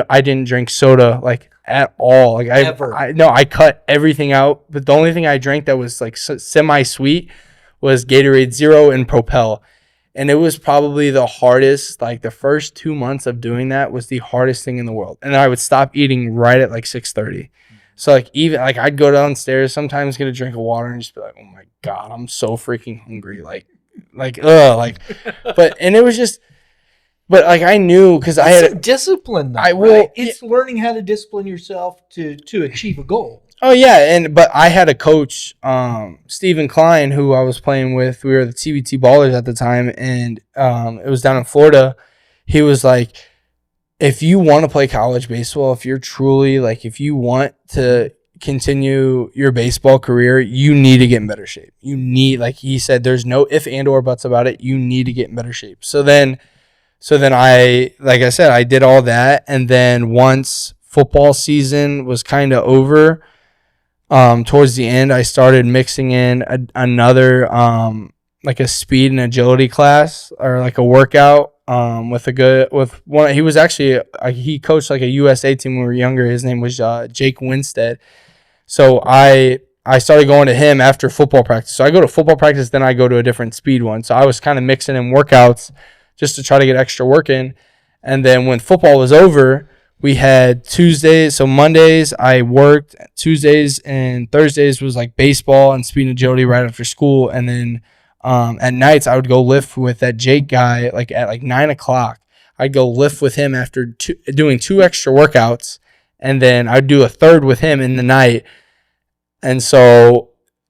I didn't drink soda at all. I cut everything out. But the only thing I drank that was semi-sweet was Gatorade Zero and Propel. And it was probably the hardest. The first 2 months of doing that was the hardest thing in the world. And I would stop eating right at 6:30. So even I'd go downstairs sometimes, get a drink of water, and just be like, oh my God, I'm so freaking hungry. But and it was just. But I knew, because I had discipline, though, right? It's learning how to discipline yourself to achieve a goal. Oh yeah, but I had a coach, Stephen Klein, who I was playing with. We were the TBT Ballers at the time, and it was down in Florida. He was like, if you want to play college baseball, if you're truly if you want to continue your baseball career, you need to get in better shape. You need, he said, there's no if and or buts about it. You need to get in better shape. So then I said, I did all that. And then once football season was kind of over, towards the end, I started mixing in another, a speed and agility class, or a workout, with one. He was actually, he coached a USA team when we were younger. His name was Jake Winstead. So I I started going to him after football practice. So I go to football practice, then I go to a different speed one. So I was kind of mixing in workouts just to try to get extra work in. And then when football was over, we had Tuesdays. So Mondays I worked. Tuesdays and Thursdays was like baseball and speed and agility right after school. And then at nights I would go lift with that Jake guy like at like 9 o'clock. I'd go lift with him after doing 2 extra workouts. And then I'd do a third with him in the night. And so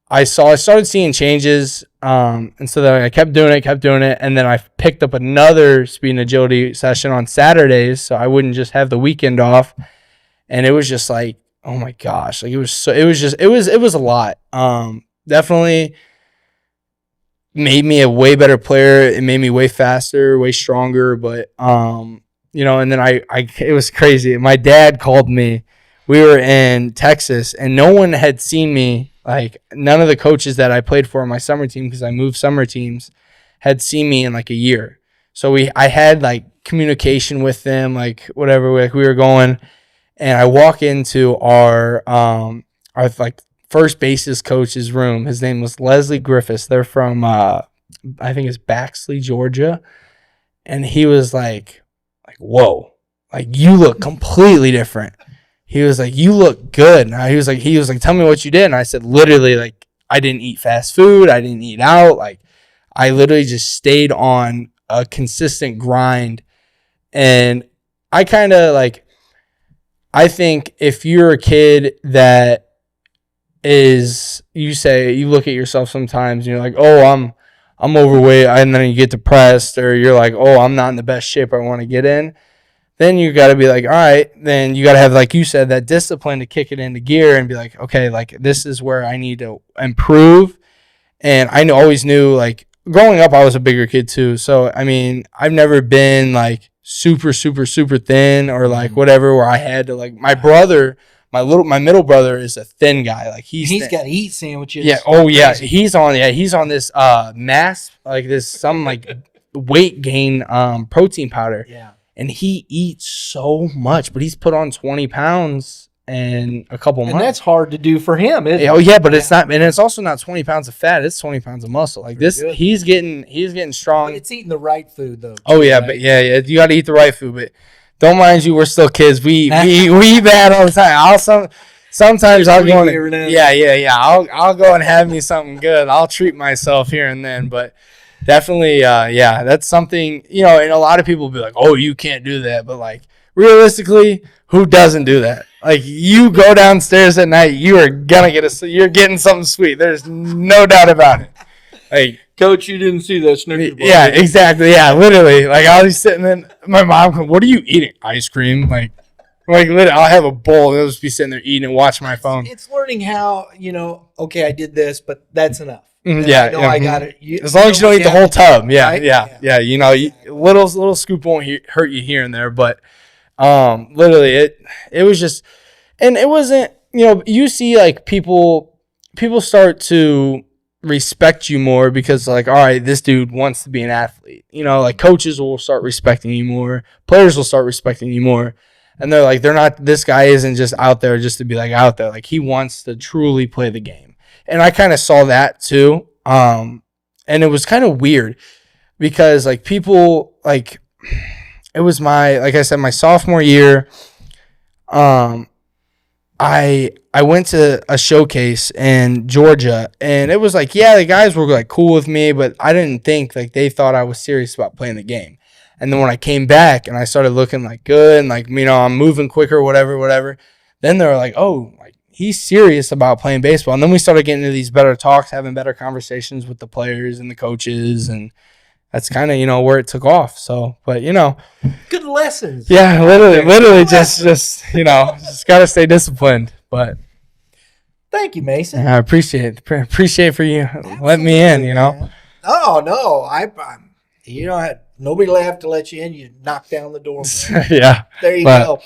I started seeing changes. And so then I kept doing it. And then I picked up another speed and agility session on Saturdays. So I wouldn't just have the weekend off. And it was just like, oh my gosh. Like it was a lot. Definitely made me a way better player. It made me way faster, way stronger. But, and then it was crazy. My dad called me. We were in Texas and no one had seen me. Like none of the coaches that I played for on my summer team, because I moved summer teams, had seen me in like a year. So I had like communication with them, like whatever, like we were going, and I walk into our like first bases coach's room. His name was Leslie Griffiths. They're from I think it's Baxley, Georgia, and he was like, whoa, like you look completely different. He was like, you look good. And he was like, tell me what you did. And I said, literally, like, I didn't eat fast food. I didn't eat out. Like, I literally just stayed on a consistent grind. And I kind of like, I think if you're a kid that is, you look at yourself sometimes and you're like, oh, I'm overweight. And then you get depressed, or you're like, oh, I'm not in the best shape I want to get in. Then you got to be like, all right, then you got to have, like you said, that discipline to kick it into gear and be like, okay, like this is where I need to improve. And I always knew, like growing up, I was a bigger kid too. So, I mean, I've never been like super, super, super thin or like whatever, where I had to like my brother, my middle brother is a thin guy. Like he's got to eat sandwiches. Yeah. Oh yeah. He's on this mass, like this, some like weight gain protein powder. Yeah. And he eats so much, but he's put on 20 pounds in a couple months. And that's hard to do for him, isn't it? Oh yeah, but it's not, and it's also not 20 pounds of fat. It's 20 pounds of muscle. Like this, good. he's getting strong. But it's eating the right food though. Oh yeah, right? But yeah, you got to eat the right food. But don't mind you, we're still kids. We eat bad all the time. Sometimes I'll go and I'll go and have me something good. I'll treat myself here and then, but. Definitely, that's something, and a lot of people will be like, oh, you can't do that. But, like, realistically, who doesn't do that? Like, you go downstairs at night, you're getting something sweet. There's no doubt about it. Like, Coach, you didn't see that Snickers bar. Yeah, exactly. Yeah, literally. Like, I'll be sitting in, my mom goes, what are you eating? Ice cream? Like literally, I'll have a bowl and I'll just be sitting there eating and watching my phone. It's learning how, okay, I did this, but that's enough. I got it. As long as you don't eat the whole tub. Right? Little scoop won't hurt you here and there, but literally it was just, and it wasn't, you see like people start to respect you more because like, all right, this dude wants to be an athlete. Like coaches will start respecting you more, players will start respecting you more. And they're like, this guy isn't just out there just to be like out there. Like he wants to truly play the game. And I kind of saw that too. And it was kind of weird because like people, like it was like I said, my sophomore year. I went to a showcase in Georgia and it was like, the guys were like cool with me, but I didn't think like they thought I was serious about playing the game. And then when I came back and I started looking like good and like, I'm moving quicker, whatever. Then they were like, oh, like he's serious about playing baseball. And then we started getting into these better talks, having better conversations with the players and the coaches. And that's kind of, where it took off. So, but, good lessons. Yeah, literally just got to stay disciplined. But thank you, Mason. I appreciate for you letting me in, Man. Oh, no. Nobody will have to let you in. You knock down the door. Yeah. There you go.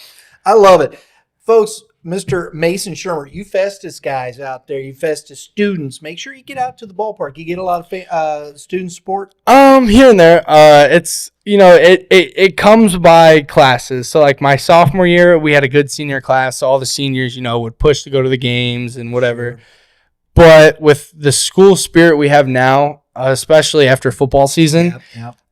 I love it. Folks, Mr. Mason Schirmer, you Festus guys out there, you Festus students, make sure you get out to the ballpark. You get a lot of student support? Here and there. It's, it comes by classes. So, like, my sophomore year, we had a good senior class. So all the seniors, would push to go to the games and whatever. But with the school spirit we have now, especially after football season,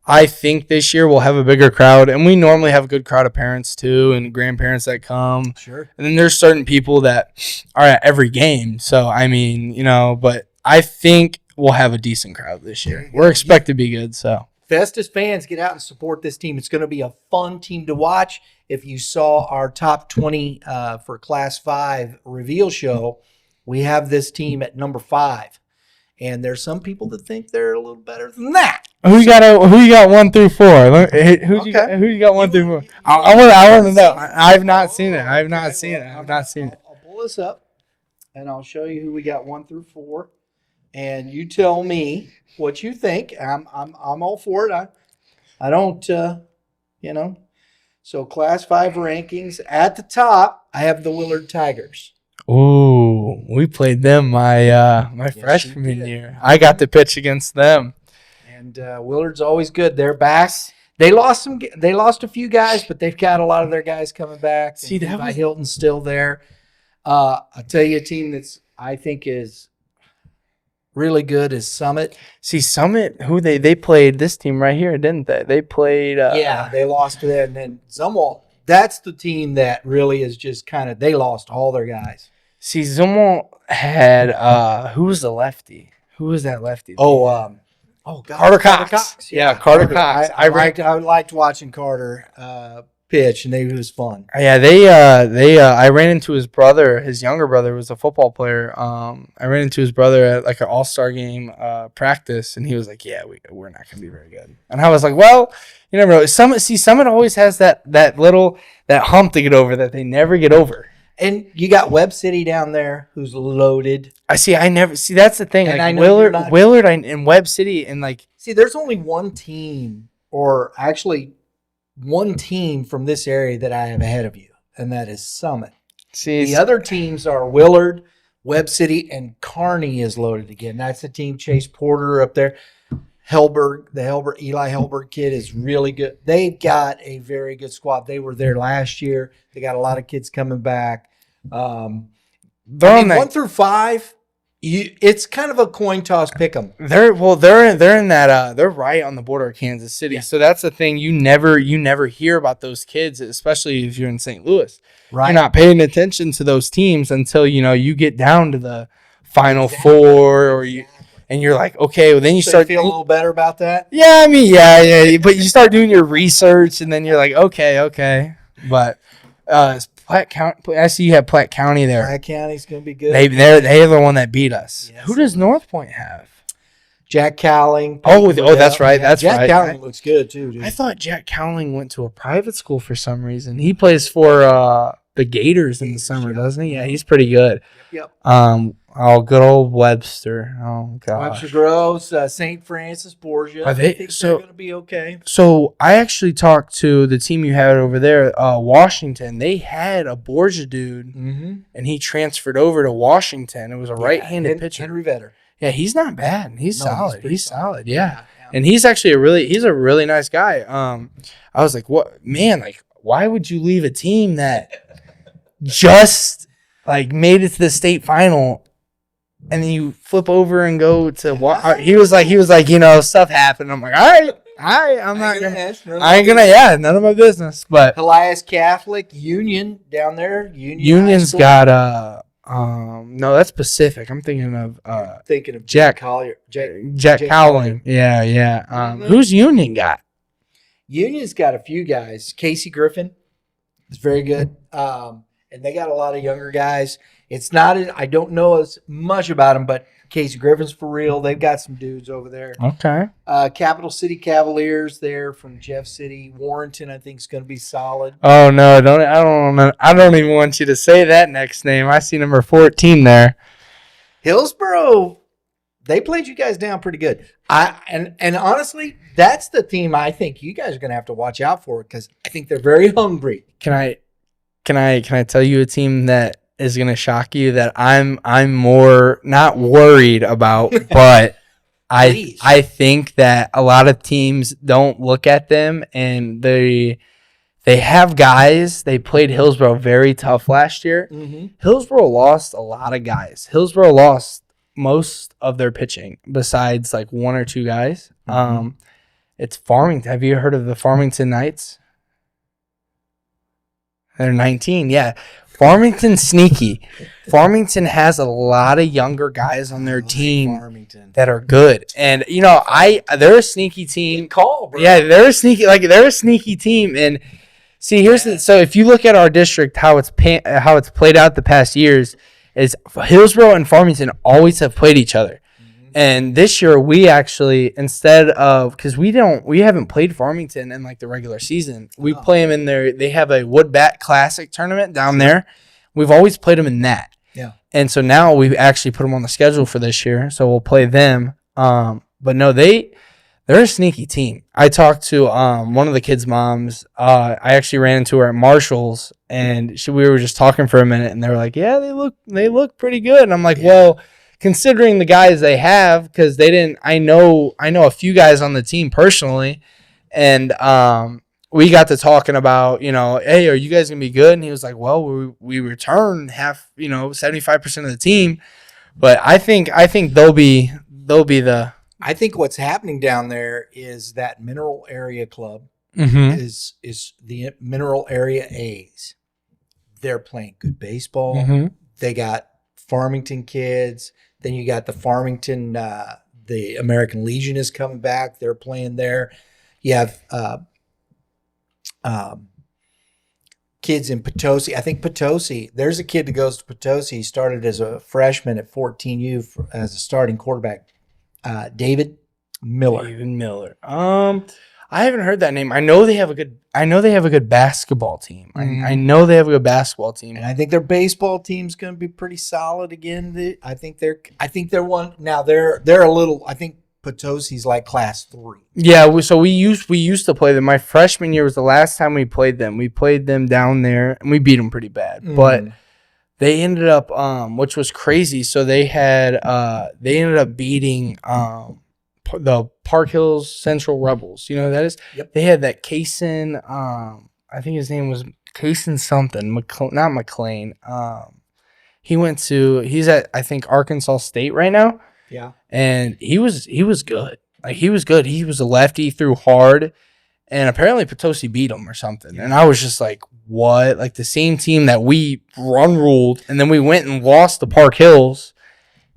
I think this year we'll have a bigger crowd. And we normally have a good crowd of parents, too, and grandparents that come. Sure. And then there's certain people that are at every game. So, I mean, but I think we'll have a decent crowd this year. We're expected to be good, so. Festus fans, get out and support this team. It's going to be a fun team to watch. If you saw our top 20 for Class 5 reveal show, we have this team at number 5. And there's some people that think they're a little better than that. Who you got 1 through 4? Who you got 1 through 4? I want to know. I've not seen it. I'll pull this up, and I'll show you who we got 1 through 4. And you tell me what you think. I'm all for it. I don't So Class 5 rankings at the top. I have the Willard Tigers. Ooh, we played them my freshman year. I got to pitch against them. And Willard's always good. They're back. They lost a few guys, but they've got a lot of their guys coming back. See, Hilton's still there. I'll tell you a team that's I think is really good is Summit. See, Summit, who they played this team right here, didn't they? They played. They lost to that, and then Zumwalt. That's the team that really is just kind of they lost all their guys. See, Zumwalt had who was the lefty? Who was that lefty? God, Carter Cox. Yeah, Carter Cox. I liked watching Carter pitch, and it was fun. Yeah, I ran into his brother. His younger brother was a football player. I ran into his brother at like an all-star game practice, and he was like, "Yeah, we're not gonna be very good." And I was like, "Well, you never know." Summit always has that hump to get over that they never get over. And you got Webb City down there, who's loaded. That's the thing. And like I know Willard and Webb City, and like. See, there's only one team, or actually one team from this area that I have ahead of you, and that is Summit. See, the other teams are Willard, Webb City, and Kearney is loaded again. That's the team. Chase Porter up there. Eli Helberg kid is really good. They've got a very good squad. They were there last year. They got a lot of kids coming back. 1 through 5, it's kind of a coin toss pick 'em. They're in that they're right on the border of Kansas City. Yeah. So that's the thing. You never hear about those kids, especially if you're in St. Louis. Right. You're not paying attention to those teams until you get down to the Final Four or you. And you're like, okay, well, then you start feel a little better about that. Yeah, I mean, yeah. But you start doing your research, and then you're like, okay. But Platte County. I see you have Platte County there. Platte County's gonna be good. They're the one that beat us. Yes. Who does North Point have? Jack Cowling. Oh, that's right. Jack Cowling looks good too, dude. I thought Jack Cowling went to a private school for some reason. He plays for the Gators in the summer, doesn't he? Yeah, he's pretty good. Yep. Good old Webster. Oh gosh. Webster Groves, St. Francis Borgia. Are they? They're gonna be okay. So I actually talked to the team you had over there, Washington. They had a Borgia dude, and he transferred over to Washington. It was a right-handed pitcher, Henry Vetter. Yeah, he's not bad. He's solid. He's solid. Yeah. And he's actually a really nice guy. I was like, what, man? Like, why would you leave a team that just like made it to the state final? And then you flip over and go to he was like, stuff happened. I'm like, all right, I'm not gonna, none of my business. But Elias Catholic Union down there, Union's got no, that's Pacific. I'm thinking of Jack Collier, Jack Cowling. Yeah. Who's Union got? Union's got a few guys. Casey Griffin is very good, and they got a lot of younger guys. It's not. I don't know as much about them, but Casey Griffin's for real. They've got some dudes over there. Okay. Capital City Cavaliers there from Jeff City. Warrenton, I think, is going to be solid. Oh no! I don't even want you to say that next name. I see number 14 there. Hillsboro. They played you guys down pretty good. And honestly, that's the team I think you guys are going to have to watch out for because I think they're very hungry. Can I tell you a team that is going to shock you that I'm more not worried about, but I think that a lot of teams don't look at them and they have guys. They played Hillsboro very tough last year. Mm-hmm. Hillsboro lost a lot of guys. Hillsboro lost most of their pitching, besides like one or two guys. Mhm. It's Farmington. Have you heard of the Farmington Knights? They're 19. Yeah. Farmington's sneaky. Farmington has a lot of younger guys on their team Farmington. that are good. And they're a sneaky team. Good call, bro. Yeah, they're a sneaky team. And see, so if you look at our district, how it's played out the past years is Hillsborough and Farmington always have played each other. And this year we actually, instead of, because we haven't played Farmington in like the regular season, we play them in they have a wood bat classic tournament down there. We've always played them in that. Yeah. And so now we've actually put them on the schedule for this year. So we'll play them. But no, they're a sneaky team. I talked to one of the kids' moms. I actually ran into her at Marshall's, and we were just talking for a minute, and they were like, yeah, they look pretty good. And I'm like, well, considering the guys they have, because I know a few guys on the team personally, and we got to talking about, hey, are you guys gonna be good? And he was like, well, we return half, 75% of the team, but I think they'll be the. I think what's happening down there is that Mineral Area Club Mm-hmm. is the Mineral Area A's. They're playing good baseball. Mm-hmm. They got Farmington kids. Then you got the Farmington, the American Legion is coming back. They're playing there. You have kids in Potosi. I think Potosi, there's a kid that goes to Potosi. He started as a freshman at 14U as a starting quarterback. David Miller. I haven't heard that name. I know they have a good basketball team. Mhm. I know they have a good basketball team. And I think their baseball team's going to be pretty solid again. I think they're one. Now they're a little. I think Potosi's like class 3. Yeah, we used to play them. My freshman year was the last time we played them. We played them down there and we beat them pretty bad. But they ended up, which was crazy. So they ended up beating the Park Hills Central Rebels. You know who that is? Yep. They had that Kaysen, I think his name was Kaysen something, not McLean. He's at, I think, Arkansas State right now. Yeah. And he was good. Like, he was good. He was a lefty, threw hard, and apparently Potosi beat him or something. Yeah. And I was just like, what? Like, the same team that we ruled, and then we went and lost to Park Hills,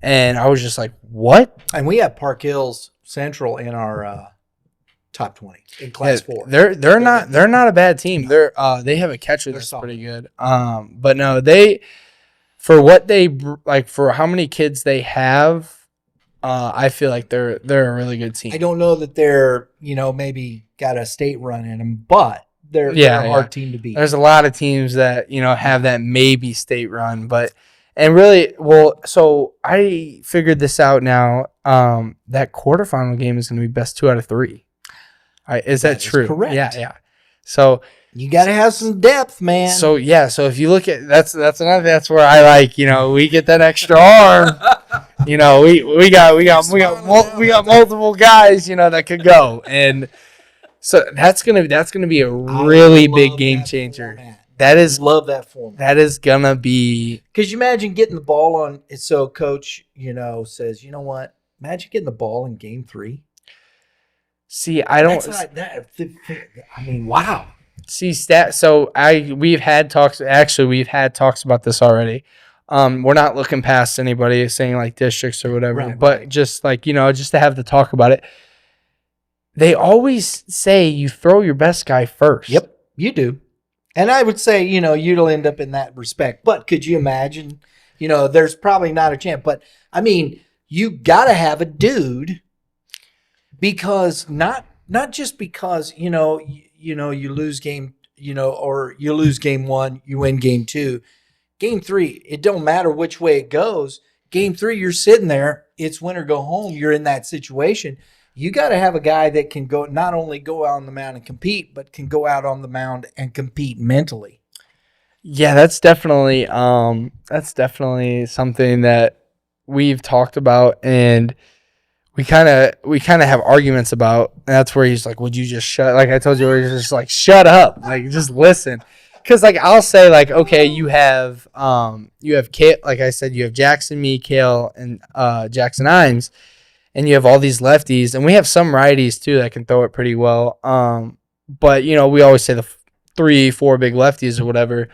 and I was just like, what? And we have Park Hills Central in our top 20 in class 4. They're not a bad team. They have a catcher that's pretty good. But no, for how many kids they have, I feel like they're a really good team. I don't know that they're, maybe got a state run in them, but they're a hard team to beat. There's a lot of teams that, have that maybe state run, and really, so I figured this out now. That quarterfinal game is going to be best 2 out of 3. Is that true? Correct. Yeah. So you got to have some depth, man. So yeah. So if you look at that's another. That's where I like. We get that extra arm. We got multiple guys. That could go, and so that's gonna be a really big game changer. Love that format. That is gonna be, because you imagine getting the ball on. So coach, says, you know what? Imagine getting the ball in game 3. See, I don't. Wow. See, So we've had talks. Actually, we've had talks about this already. We're not looking past anybody saying like districts or whatever, right, but just like just to have the talk about it. They always say you throw your best guy first. Yep, you do. And I would say, you'll end up in that respect. But could you imagine, there's probably not a chance. But, you got to have a dude, because not just because, you lose game, or you lose game 1, you win game 2. Game 3, it don't matter which way it goes. Game 3, you're sitting there. It's win or go home. You're in that situation. You got to have a guy that can not only go out on the mound and compete, but can go out on the mound and compete mentally. Yeah, that's definitely something that we've talked about, and we kind of have arguments about. And that's where he's like, "Would you just shut?" Like I told you, he's just like, "Shut up!" Like, just listen. because like I'll say like, okay, you have Kale, like I said, you have Jackson, me, Kale, and Jackson Imes, and you have all these lefties, and we have some righties too that can throw it pretty well. But we always say the 3-4 big lefties or whatever.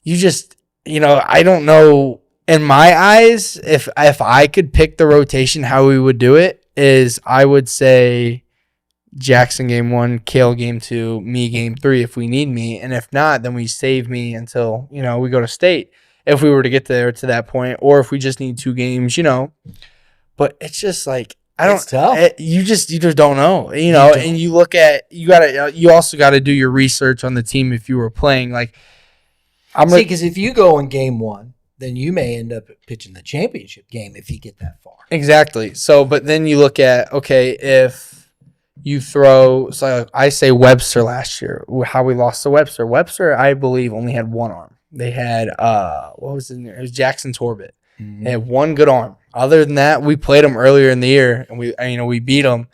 You just I don't know. In my eyes, if I could pick the rotation, how we would do it is I would say Jackson game 1, Kale game 2, me game 3 if we need me, and if not, then we save me until we go to state if we were to get there to that point, or if we just need 2 games, But it's just like It's tough. You just don't know, and you look at you also got to do your research on the team if you were playing like. Because if you go in game 1, then you may end up pitching the championship game if you get that far. Exactly. So, but then you look at, okay, if you throw, so I say Webster last year, how we lost to Webster. Webster, I believe, only had one arm. They had, what was in there? It was Jackson Torbett. Mm-hmm. They had one good arm. Other than that, we played them earlier in the year, and we beat them.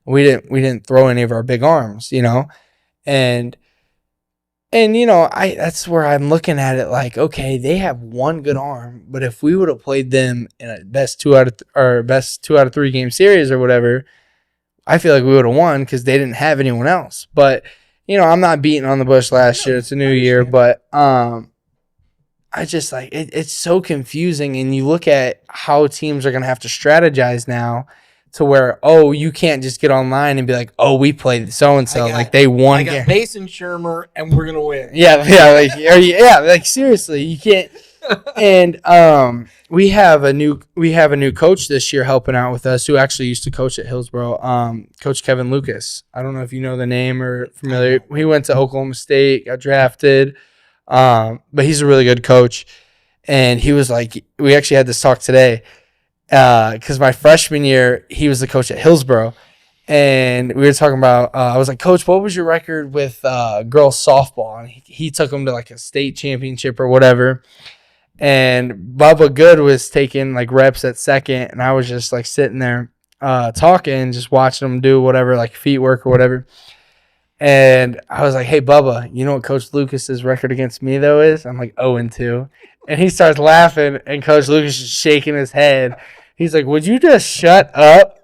We didn't throw any of our big arms, and that's where I'm looking at it like, okay, they have one good arm, but if we would have played them in a best 2 out of 3 game series or whatever, I feel like we would have won because they didn't have anyone else. But I'm not beating on the bush last year. It's a new year, but I just like it's so confusing. And you look at how teams are going to have to strategize now. To where, you can't just get online and be like, we played so-and-so. Like, they won. I got Mason Schirmer, and we're going to win. Like, seriously, you can't. And we have a new coach this year helping out with us who actually used to coach at Hillsboro, Coach Kevin Lucas. I don't know if you know the name or familiar. He went to Oklahoma State, got drafted, but he's a really good coach. And he was like, we actually had this talk today. Because my freshman year, he was the coach at Hillsboro, and we were talking about. I was like, Coach, what was your record with girls softball? And he took them to like a state championship or whatever. And Bubba Good was taking like reps at second, and I was just like sitting there talking, just watching them do whatever, like feet work or whatever. And I was like, hey, Bubba, you know what Coach Lucas's record against me though is? I'm like 0-2. And he starts laughing, and Coach Lucas is shaking his head. He's like, would you just shut up?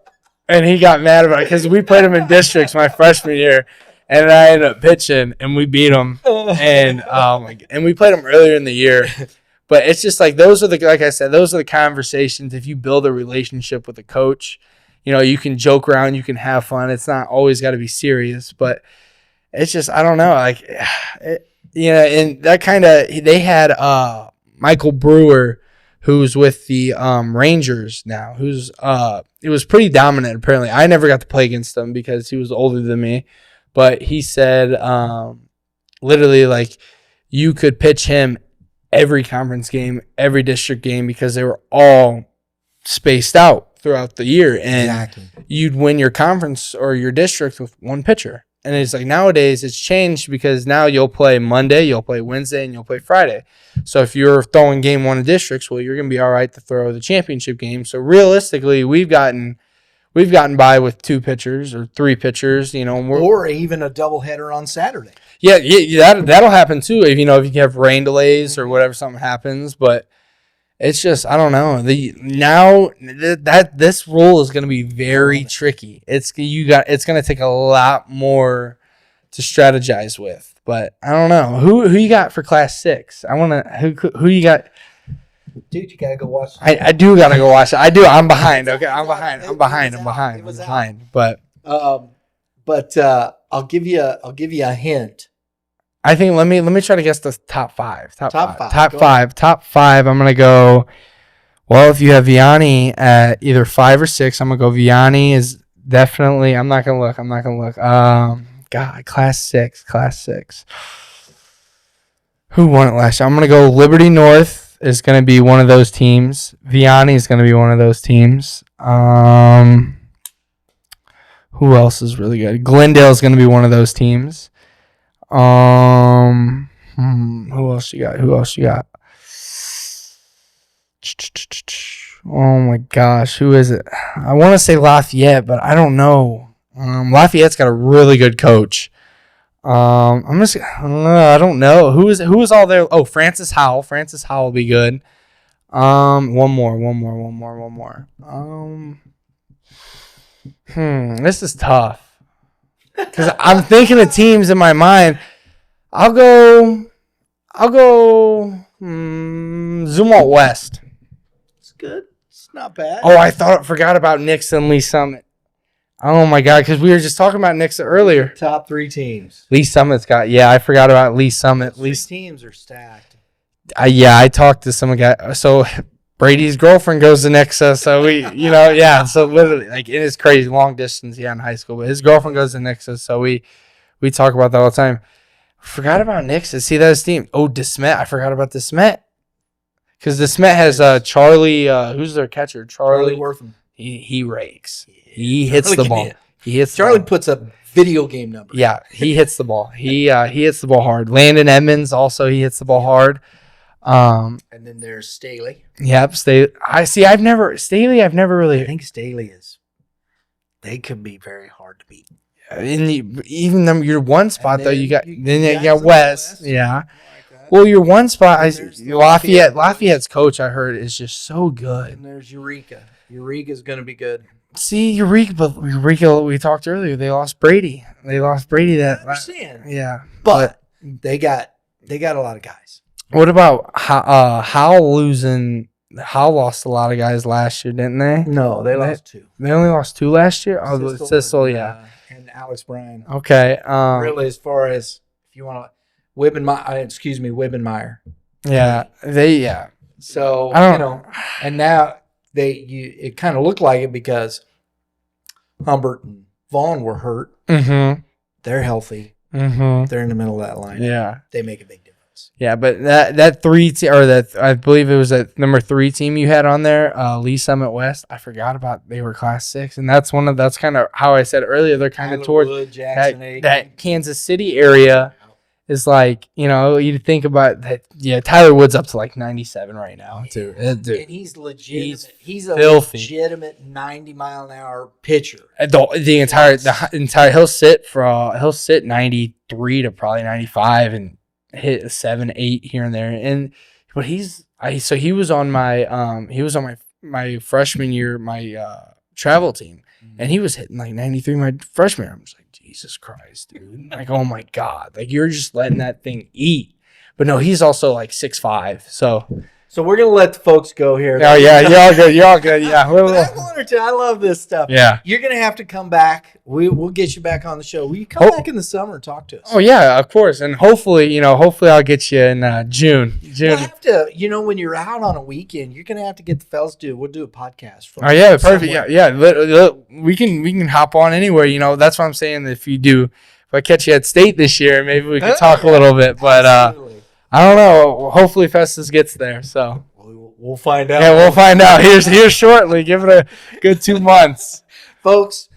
And he got mad about it because we played him in districts my freshman year, and I ended up pitching, and we beat him. And we played him earlier in the year. But it's just like like I said, those are the conversations. If you build a relationship with a coach, you can joke around, you can have fun. It's not always got to be serious, but it's just, I don't know. Like, and that kind of, they had Michael Brewer, who's with the Rangers now, it was pretty dominant apparently. I never got to play against him because he was older than me, but he said literally like you could pitch him every conference game, every district game because they were all spaced out throughout the year, and you'd win your conference or your district with one pitcher. And it's like nowadays it's changed because now you'll play Monday, you'll play Wednesday, and you'll play Friday. So if you're throwing game 1 of districts, well, you're going to be all right to throw the championship game. So realistically, we've gotten by with 2 pitchers or 3 pitchers, or even a doubleheader on Saturday. Yeah, that'll happen too. If you have rain delays or whatever, something happens. But it's just, I don't know. This rule is going to be very tricky. It's going to take a lot more to strategize with. But I don't know who you got for Class 6. I want to who you got. Dude, you gotta go watch. I do gotta go watch it. I do. I'm behind. Okay, I'm behind. But I'll give you a hint. I think let me try to guess the top 5. Top 5. I'm gonna go. Well, if you have Vianney at either 5 or 6, I'm gonna go. Vianney is definitely. I'm not gonna look. God, Class 6. Who won it last year? I'm gonna go. Liberty North is gonna be one of those teams. Vianney is gonna be one of those teams. Who else is really good? Glendale is gonna be one of those teams. Who else you got? Oh my gosh, who is it? I want to say Lafayette, but I don't know. Lafayette's got a really good coach. I'm just. I don't know who is all there. Oh, Francis Howell. Francis Howell will be good. One more. This is tough because I'm thinking of teams in my mind. I'll go. Zumwalt West. It's good. It's not bad. Oh, I forgot about Nixon Lee Summit. Oh my God, because we were just talking about Nixon earlier. Top 3 teams. Lee Summit's got. Yeah, I forgot about Lee Summit. These teams are stacked. I talked to some guy. So Brady's girlfriend goes to Nixa. So So literally, like, it is crazy, long distance. Yeah, in high school, but his girlfriend goes to Nixa. So we talk about that all the time. Forgot about Nixa. See, that his team. Oh, DeSmet. I forgot about DeSmet. Because DeSmet has Charlie. Who's their catcher? Charlie Wortham. He rakes. He hits the ball. Charlie puts up video game numbers. Yeah, he hits the ball. He hits the ball hard. Landon Edmonds also, he hits the ball hard. And then there's Staley. Yep, Staley. I've never really. I think Staley is. They could be very hard to beat. Even your one spot though, you got West. Yeah. Well, your one spot, Lafayette's coach, I heard, is just so good. And there's Eureka. Eureka's going to be good. See, Eureka, we talked earlier. They lost Brady. I understand. Yeah, but they got a lot of guys. What about Howell losing? Howell lost a lot of guys last year, didn't they? No, they lost 2. They only lost 2 last year. Oh, Sissel, yeah, and Alex Bryan. Okay. Really, as far as if you want to, Wibbenmeyer. Yeah, So I don't and now it kind of looked like it because Humbert and Vaughn were hurt. Mm-hmm. They're healthy. Mm-hmm. They're in the middle of that line. Yeah, they make a big difference. Yeah, but that 3 that I believe it was that number 3 team you had on there, Lee Summit West. I forgot about they were Class 6, and that's kind of how I said earlier. They're kind of towards that Kansas City area. Is like, you think about that. Yeah, Tyler Wood's up to like 97 right now, too. And he's legit. He's a filthy. Legitimate 90-mile-an-hour pitcher. The entire he'll sit 93 to probably 95 and hit a 7-8 here and there. But he was on my freshman year, my travel team, and he was hitting like 93 my freshman year. I'm just like, Jesus Christ, dude. Like, oh my God. Like, you're just letting that thing eat. But no, he's also like 6'5". So we're going to let the folks go here. Oh, yeah. You're all good. Yeah. I love this stuff. Yeah. You're going to have to come back. We'll get you back on the show. Will you come back in the summer and talk to us? Oh, yeah, of course. And hopefully I'll get you in June. You'll have to, when you're out on a weekend, you're going to have to get the fellas we'll do a podcast. Oh, yeah, perfect. Somewhere. Yeah. We can hop on anywhere. That's what I'm saying. If I catch you at State this year, maybe we could talk a little bit. But I don't know. Hopefully Festus gets there. So we'll find out. Yeah, we'll find out here shortly. Give it a good 2 months, folks.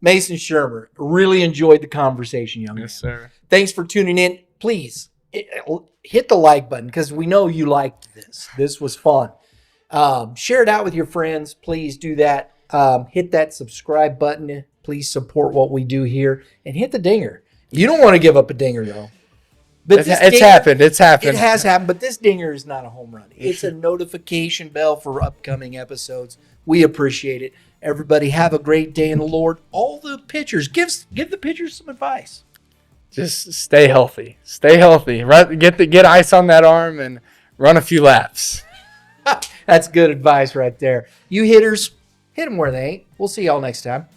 Mason Schirmer, really enjoyed the conversation, young man. Yes, sir. Thanks for tuning in. Please hit the like button because we know you liked this. This was fun. Share it out with your friends. Please do that. Hit that subscribe button. Please support what we do here and hit the dinger. You don't want to give up a dinger though. But it's happened. It's happened. It has happened, but this dinger is not a home run. It's a notification bell for upcoming episodes. We appreciate it. Everybody have a great day in the Lord. All the pitchers, give the pitchers some advice. Just stay healthy. Stay healthy. Get ice on that arm and run a few laps. That's good advice right there. You hitters, hit them where they ain't. We'll see y'all next time.